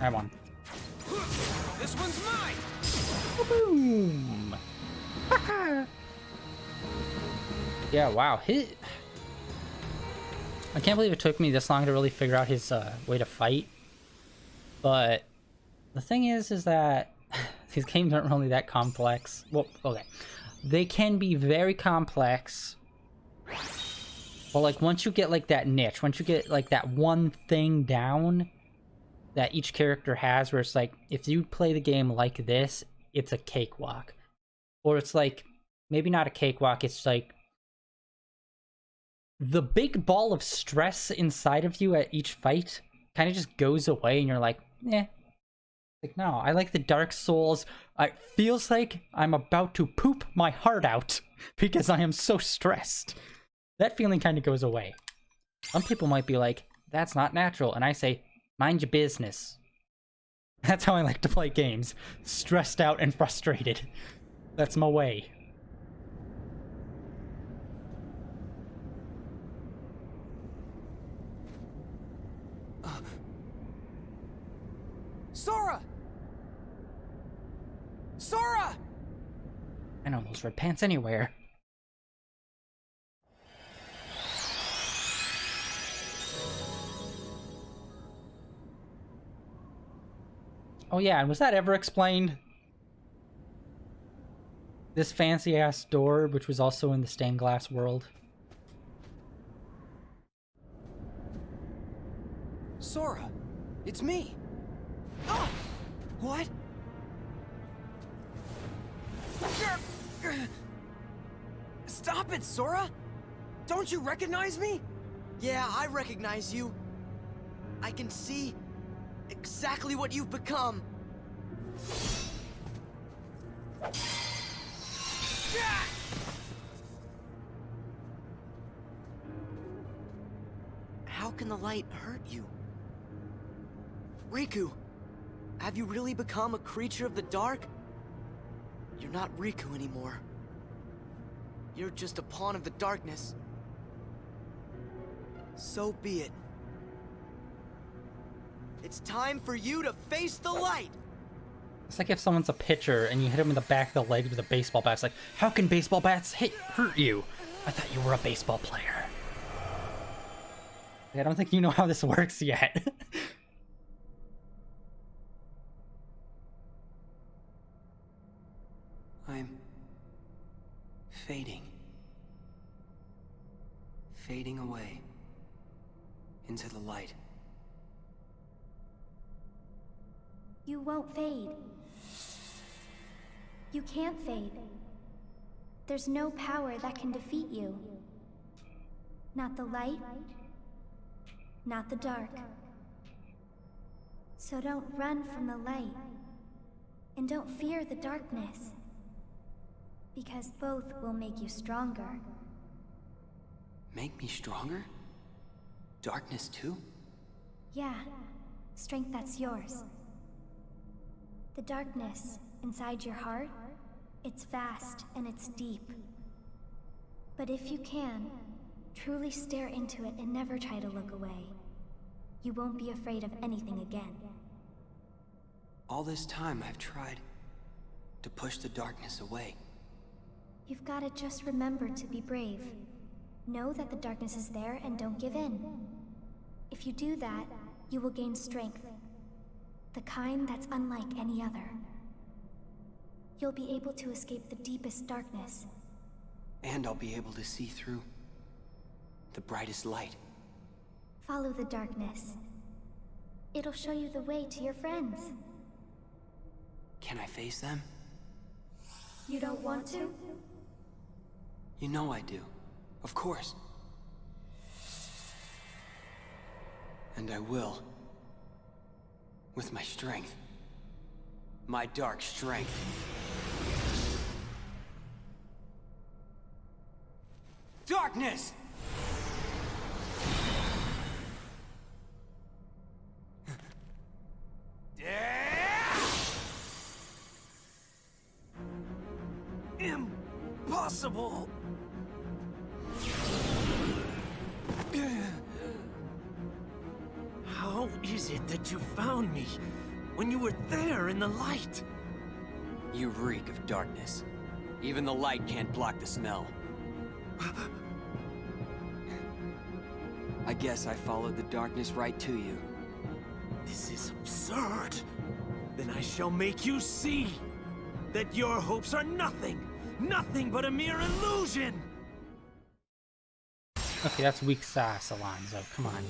I won. This one's mine! Boom! Yeah, wow. I can't believe it took me this long to really figure out his way to fight. But the thing is that these games aren't really that complex. Well, okay. They can be very complex. But like once you get like that niche, once you get like that one thing down that each character has, where it's like, if you play the game like this, it's a cakewalk. Or it's like, maybe not a cakewalk, it's like the big ball of stress inside of you at each fight kind of just goes away and you're like, eh. Like, no, I like the Dark Souls. It feels like I'm about to poop my heart out because I am so stressed. That feeling kind of goes away. Some people might be like, that's not natural. And I say, mind your business. That's how I like to play games. Stressed out and frustrated. That's my way. Sora! Sora! I know those red pants anywhere. Oh yeah, and was that ever explained? This fancy-ass door, which was also in the stained glass world. Sora, it's me. Oh! What? Stop it, Sora! Don't you recognize me? Yeah, I recognize you. I can see exactly what you've become. How can the light hurt you? Riku, have you really become a creature of the dark? You're not Riku anymore. You're just a pawn of the darkness. So be it. It's time for you to face the light! It's like if someone's a pitcher and you hit him in the back of the leg with a baseball bat. It's like, how can baseball bats hurt you? I thought you were a baseball player. I don't think you know how this works yet. I'm fading. Fading away into the light. You won't fade. You can't fade. There's no power that can defeat you. Not the light, not the dark. So don't run from the light, and don't fear the darkness, because both will make you stronger. Make me stronger? Darkness too? Yeah, strength that's yours. The darkness inside your heart, it's vast and it's deep. But if you can, truly stare into it and never try to look away, you won't be afraid of anything again. All this time I've tried to push the darkness away. You've got to just remember to be brave. Know that the darkness is there and don't give in. If you do that, you will gain strength. The kind that's unlike any other. You'll be able to escape the deepest darkness. And I'll be able to see through the brightest light. Follow the darkness. It'll show you the way to your friends. Can I face them? You don't want to? You know I do. Of course. And I will. With my strength. My dark strength. Darkness! Impossible! How is it that you found me when you were there in the light? You reek of darkness. Even the light can't block the smell. I guess I followed the darkness right to you. This is absurd. Then I shall make you see that your hopes are nothing. Nothing but a mere illusion. Okay, that's weak sauce, Alonzo. Come on.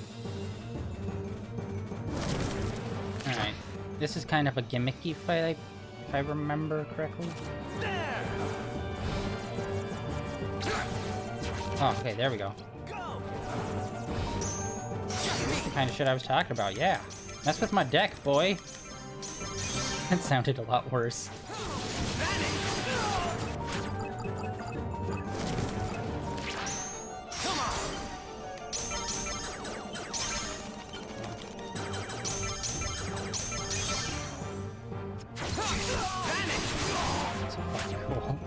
Alright. This is kind of a gimmicky fight, if I remember correctly. There. Oh, okay, there we go. Go. The kind of shit I was talking about, yeah. Mess with my deck, boy. That sounded a lot worse. cool.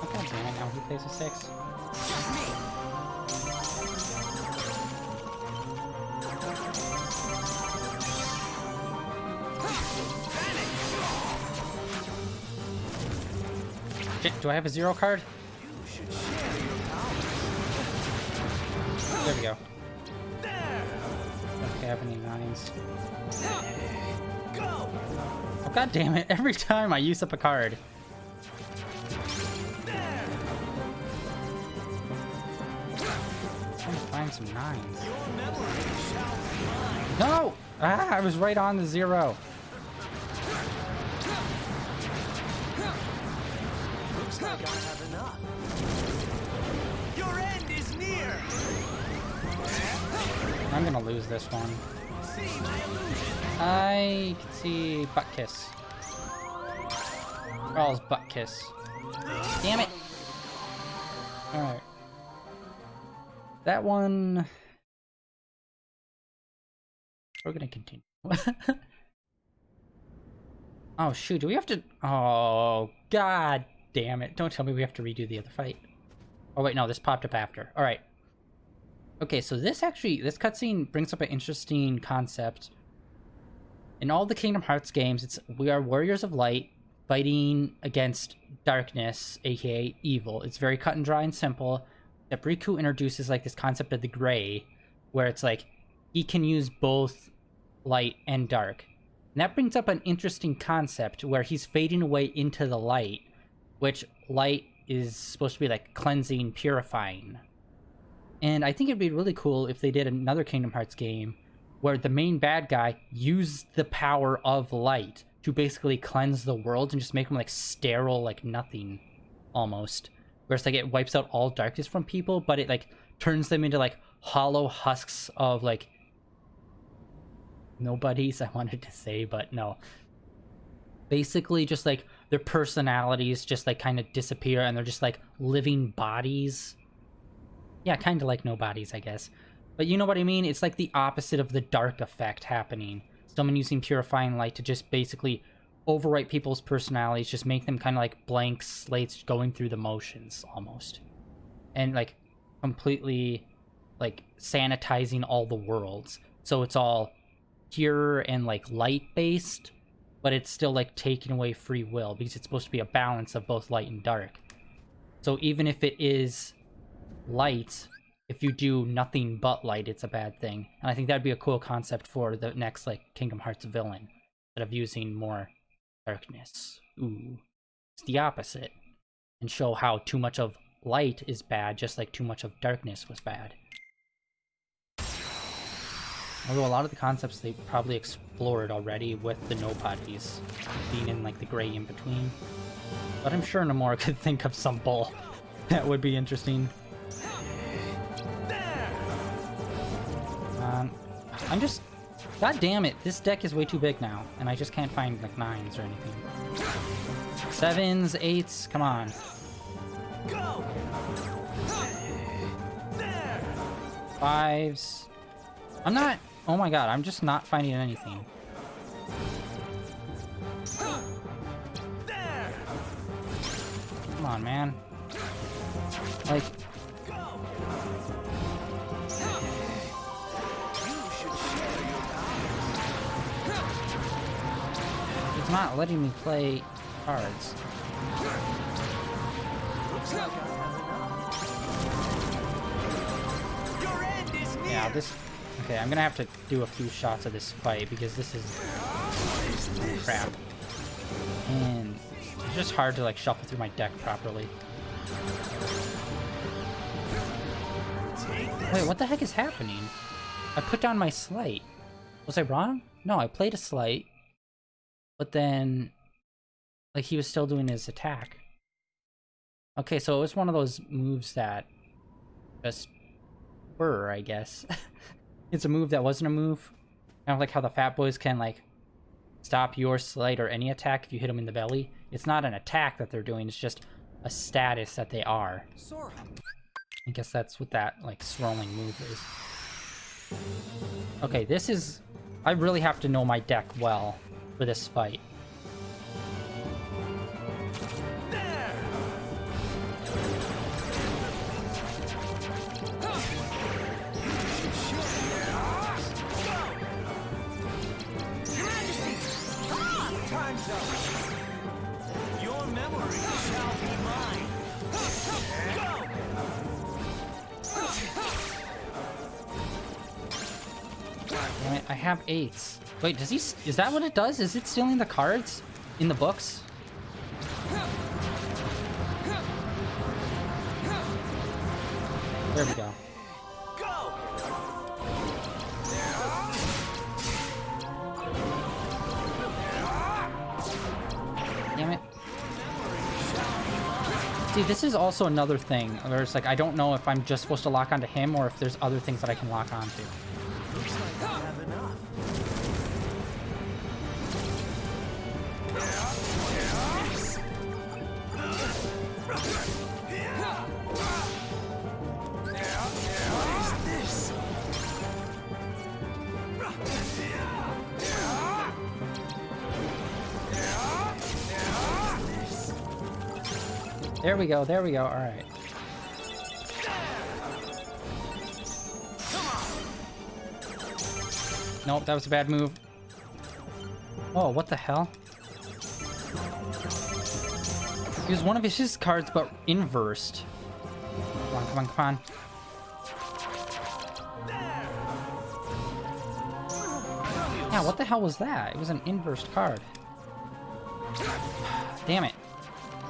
Oh, God damn it, now he plays a 6. Shit, do I have a 0 card? There we go. Okay, I have any 9s. Oh, God damn it, every time I use up a card. I'm trying to find some 9s. No! Ah, I was right on the 0. Looks like I have enough. Your end is near. I'm gonna lose this one. See my illusion. I can see butt kiss. Rawls butt kiss. Damn it! Alright. That one... We're gonna continue. Oh shoot, do we have to... Oh, god damn it. Don't tell me we have to redo the other fight. Oh wait, no, this popped up after. Alright. Okay, so this cutscene brings up an interesting concept. In all the Kingdom Hearts games, we are warriors of light fighting against darkness, aka evil. It's very cut and dry and simple. Except Riku introduces like this concept of the gray, where it's like he can use both light and dark. And that brings up an interesting concept where he's fading away into the light, which light is supposed to be like cleansing, purifying. And I think it'd be really cool if they did another Kingdom Hearts game where the main bad guy used the power of light to basically cleanse the world and just make them like sterile, like nothing, almost. Where it's like it wipes out all darkness from people, but it like turns them into like hollow husks of like nobodies, I wanted to say, but no. Basically just like their personalities just like kind of disappear and they're just like living bodies. Yeah, kind of like nobodies, I guess. But you know what I mean? It's like the opposite of the dark effect happening. Someone using purifying light to just basically overwrite people's personalities, just make them kind of like blank slates going through the motions, almost. And like completely like sanitizing all the worlds. So it's all pure and like light-based, but it's still like taking away free will because it's supposed to be a balance of both light and dark. So even if it is light, if you do nothing but light, it's a bad thing. And I think that'd be a cool concept for the next like Kingdom Hearts villain, instead of using more darkness. Ooh, it's the opposite, and show how too much of light is bad, just like too much of darkness was bad. Although a lot of the concepts they probably explored already with the nobodies being in like the gray in between, but I'm sure Nomura could think of some bull that would be interesting. I'm just... God damn it, this deck is way too big now, and I just can't find, like, 9s or anything. 7s, 8s, come on. 5s. I'm not... Oh my god, I'm just not finding anything. Come on, man. Like... It's not letting me play cards. Yeah, this... Okay, I'm gonna have to do a few shots of this fight because this is crap. And it's just hard to like shuffle through my deck properly. Wait, what the heck is happening? I put down my slate. Was I wrong? No, I played a slate. But then, like, he was still doing his attack. Okay, so it was one of those moves that just were, I guess. It's a move that wasn't a move. Kind of like how the Fat Boys can, like, stop your slate or any attack if you hit them in the belly. It's not an attack that they're doing, it's just a status that they are. I guess that's what that, like, swirling move is. Okay, this is... I really have to know my deck well for this fight. Time's up. Your memory shall be mine. Damn it, I have 8s. Wait, does he... Is that what it does? Is it stealing the cards in the books? There we go. Go! Damn it. See, this is also another thing where it's like, I don't know if I'm just supposed to lock onto him or if there's other things that I can lock onto. Looks like I have enough. There we go, there we go, alright. Nope, that was a bad move. Oh, what the hell? He was one of his cards, but inversed. Come on, come on, come on. Yeah, what the hell was that? It was an inversed card. Damn it.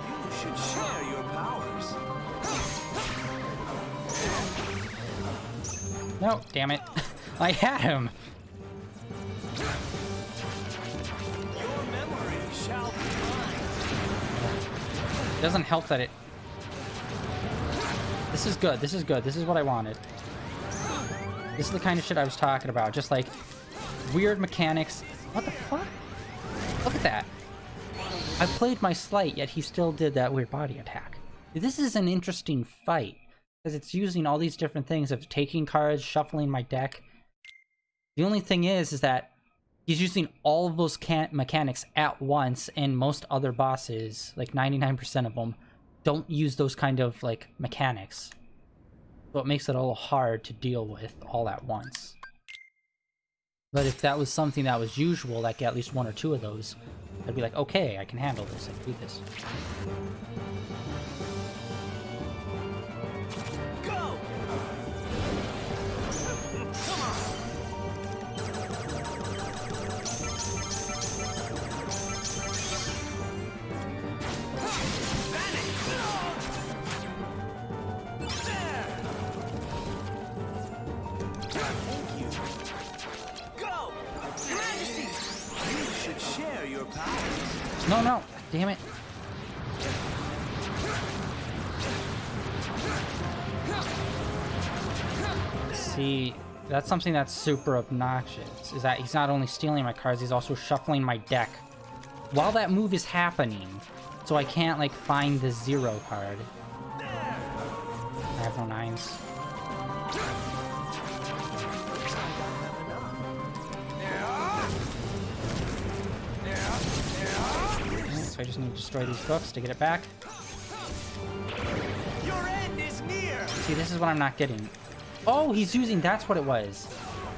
You should share your powers. No, damn it. I had him. Your memory shall be mine. It doesn't help that it... This is good, this is good. This is what I wanted. This is the kind of shit I was talking about. Just like weird mechanics. What the fuck? Look at that. I played my sleight, yet he still did that weird body attack. This is an interesting fight, because it's using all these different things of taking cards, shuffling my deck. The only thing is that he's using all of those mechanics at once, and most other bosses, like 99% of them, don't use those kind of, like, mechanics. So it makes it a little hard to deal with all at once. But if that was something that was usual, like at least one or two of those, I'd be like, okay, I can handle this, I can do this. Go! Come on! Thank you. Go! Your Majesty! You should share your powers. No, no, damn it. See, that's something that's super obnoxious, is that he's not only stealing my cards, he's also shuffling my deck while that move is happening, so I can't, like, find the 0 card. I have no 9s. So I just need to destroy these books to get it back. Your end is near. See, this is what I'm not getting. Oh, he's using... That's what it was.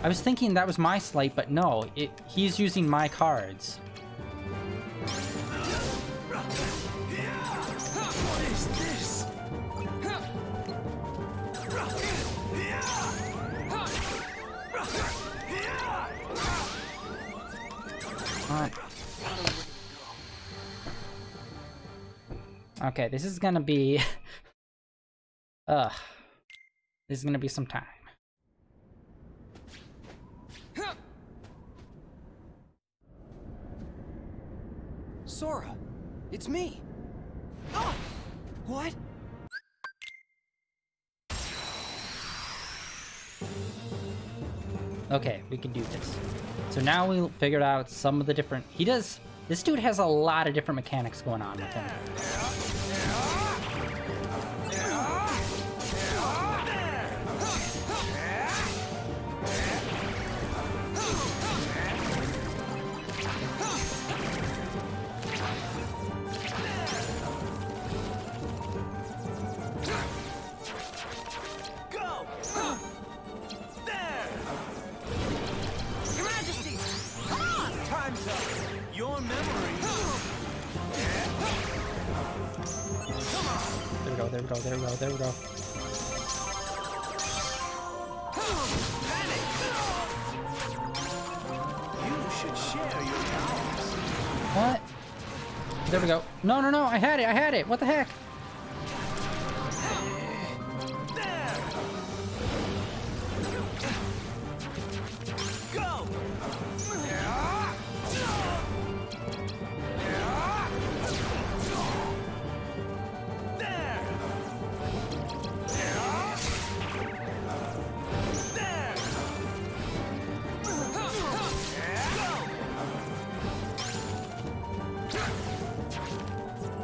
I was thinking that was my sleight, but no. He's using my cards. What is this? Come on. Okay, this is gonna be... Ugh. This is gonna be some time. Sora, it's me. Oh! What? Okay, we can do this. So now we figured out some of the different... He does... This dude has a lot of different mechanics going on with him. go, there we go, there we go. You should share your powers. What? There we go. No, no, no, I had it, what the heck? Go!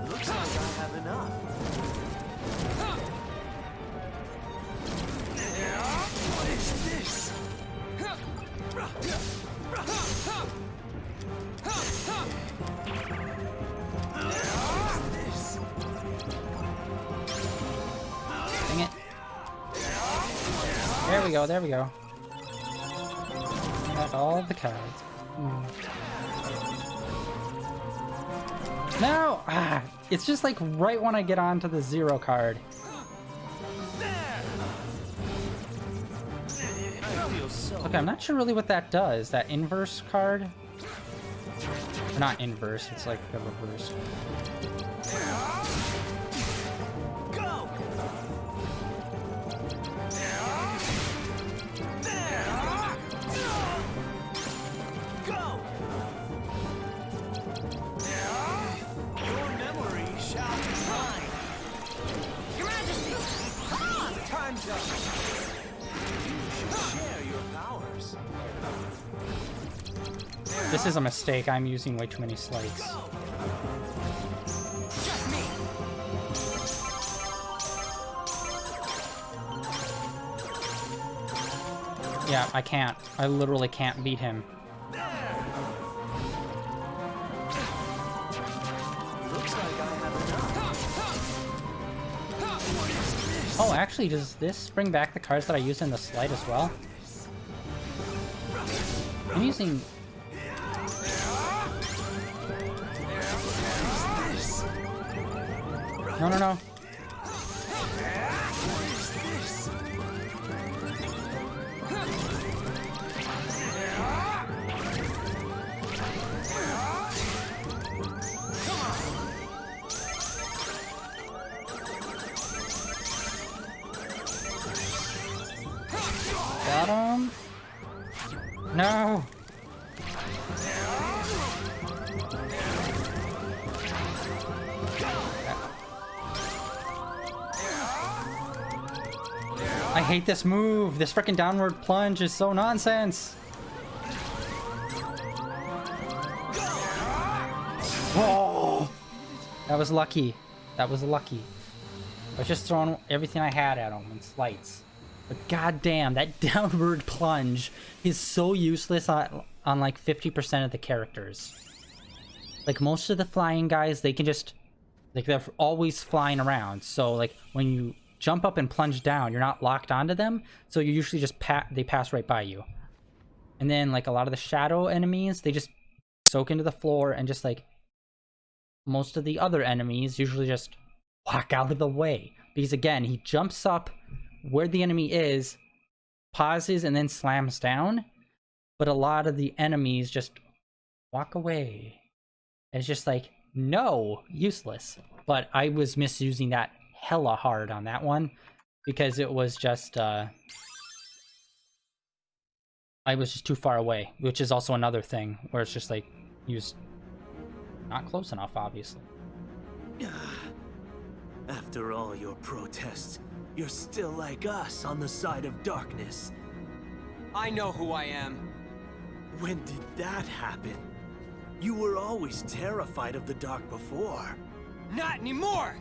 Looks like I have enough. What is this? Dang it. There we go, there we go. Got all the cards. No! Ah, it's just like right when I get onto the 0 card. Okay, I'm not sure really what that does. That inverse card? Or not inverse, it's like the reverse. Go! Go! Your memory shall be mine. Your Majesty! Come on! Time's up. You should share your powers. This is a mistake. I'm using way too many slides. Just me! Yeah, I can't. I literally can't beat him. Looks like I have enough. Oh, actually, does this bring back the cards that I used in the slide as well? I'm using... No, no, no. Got him. No. I hate this move. This freaking downward plunge is so nonsense. Whoa! That was lucky. That was lucky. I was just throwing everything I had at him in slights. But goddamn, that downward plunge is so useless on like 50% of the characters. Like most of the flying guys, they can just, like they're always flying around. So like when you jump up and plunge down, you're not locked onto them. So you usually just they pass right by you. And then like a lot of the shadow enemies, they just soak into the floor, and just like most of the other enemies usually just walk out of the way. Because again, he jumps up where the enemy is, pauses, and then slams down. But a lot of the enemies just walk away. And it's just like, no, useless. But I was misusing that hella hard on that one, because it was just, I was just too far away, which is also another thing, where it's just like, not close enough, obviously. After all your protests, you're still like us on the side of darkness. I know who I am. When did that happen? You were always terrified of the dark before. Not anymore!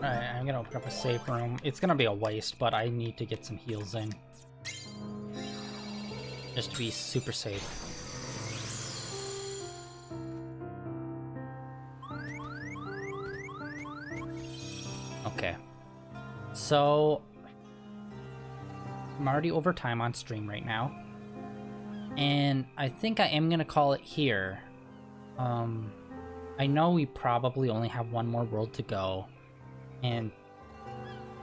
Alright, I'm gonna open up a safe room. It's gonna be a waste, but I need to get some heals in. Just to be super safe. Okay. So, I'm already over time on stream right now. And I think I am gonna call it here. I know we probably only have one more world to go. And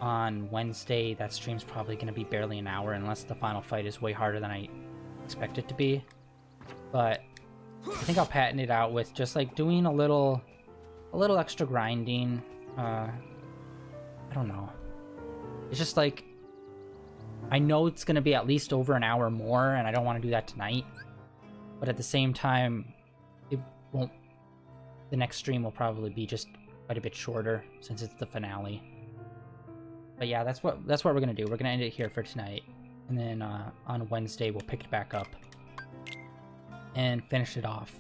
on Wednesday, that stream's probably gonna be barely an hour unless the final fight is way harder than I expect it to be. But I think I'll patent it out with just like doing a little extra grinding. I don't know. It's just like, I know it's going to be at least over an hour more, and I don't want to do that tonight. But at the same time, it won't. The next stream will probably be just quite a bit shorter since it's the finale. But yeah, that's what we're going to do. We're going to end it here for tonight, and then on Wednesday we'll pick it back up and finish it off.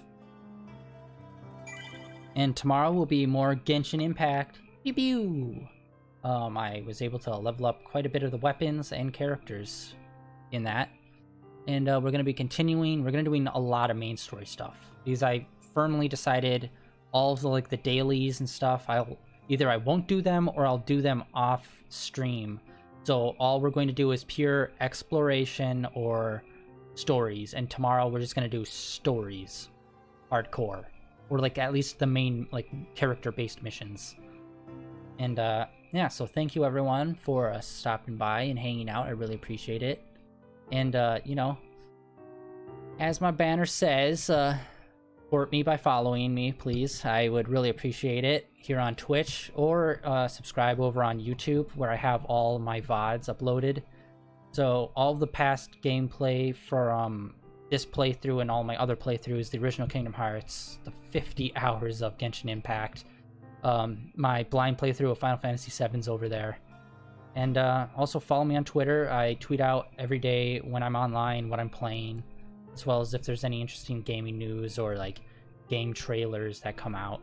And tomorrow will be more Genshin Impact. Pew pew! I was able to level up quite a bit of the weapons and characters in that. And we're going to be continuing. We're going to be doing a lot of main story stuff. Because I firmly decided all of the dailies and stuff, I won't do them or I'll do them off stream. So all we're going to do is pure exploration or stories. And tomorrow we're just going to do stories. Hardcore. Or at least the main character-based missions. And yeah, so thank you everyone for stopping by and hanging out. I really appreciate it. And, you know, as my banner says, support me by following me, please. I would really appreciate it here on Twitch, or subscribe over on YouTube where I have all my VODs uploaded. So all of the past gameplay for this playthrough and all my other playthroughs, the original Kingdom Hearts, the 50 hours of Genshin Impact, my blind playthrough of Final Fantasy VII's over there. And also follow me on Twitter. I tweet out every day when I'm online, what I'm playing, as well as if there's any interesting gaming news or game trailers that come out.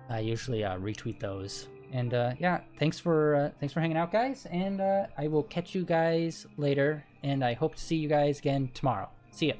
I usually retweet those. And yeah, thanks for hanging out, guys. And I will catch you guys later. And I hope to see you guys again tomorrow. See ya.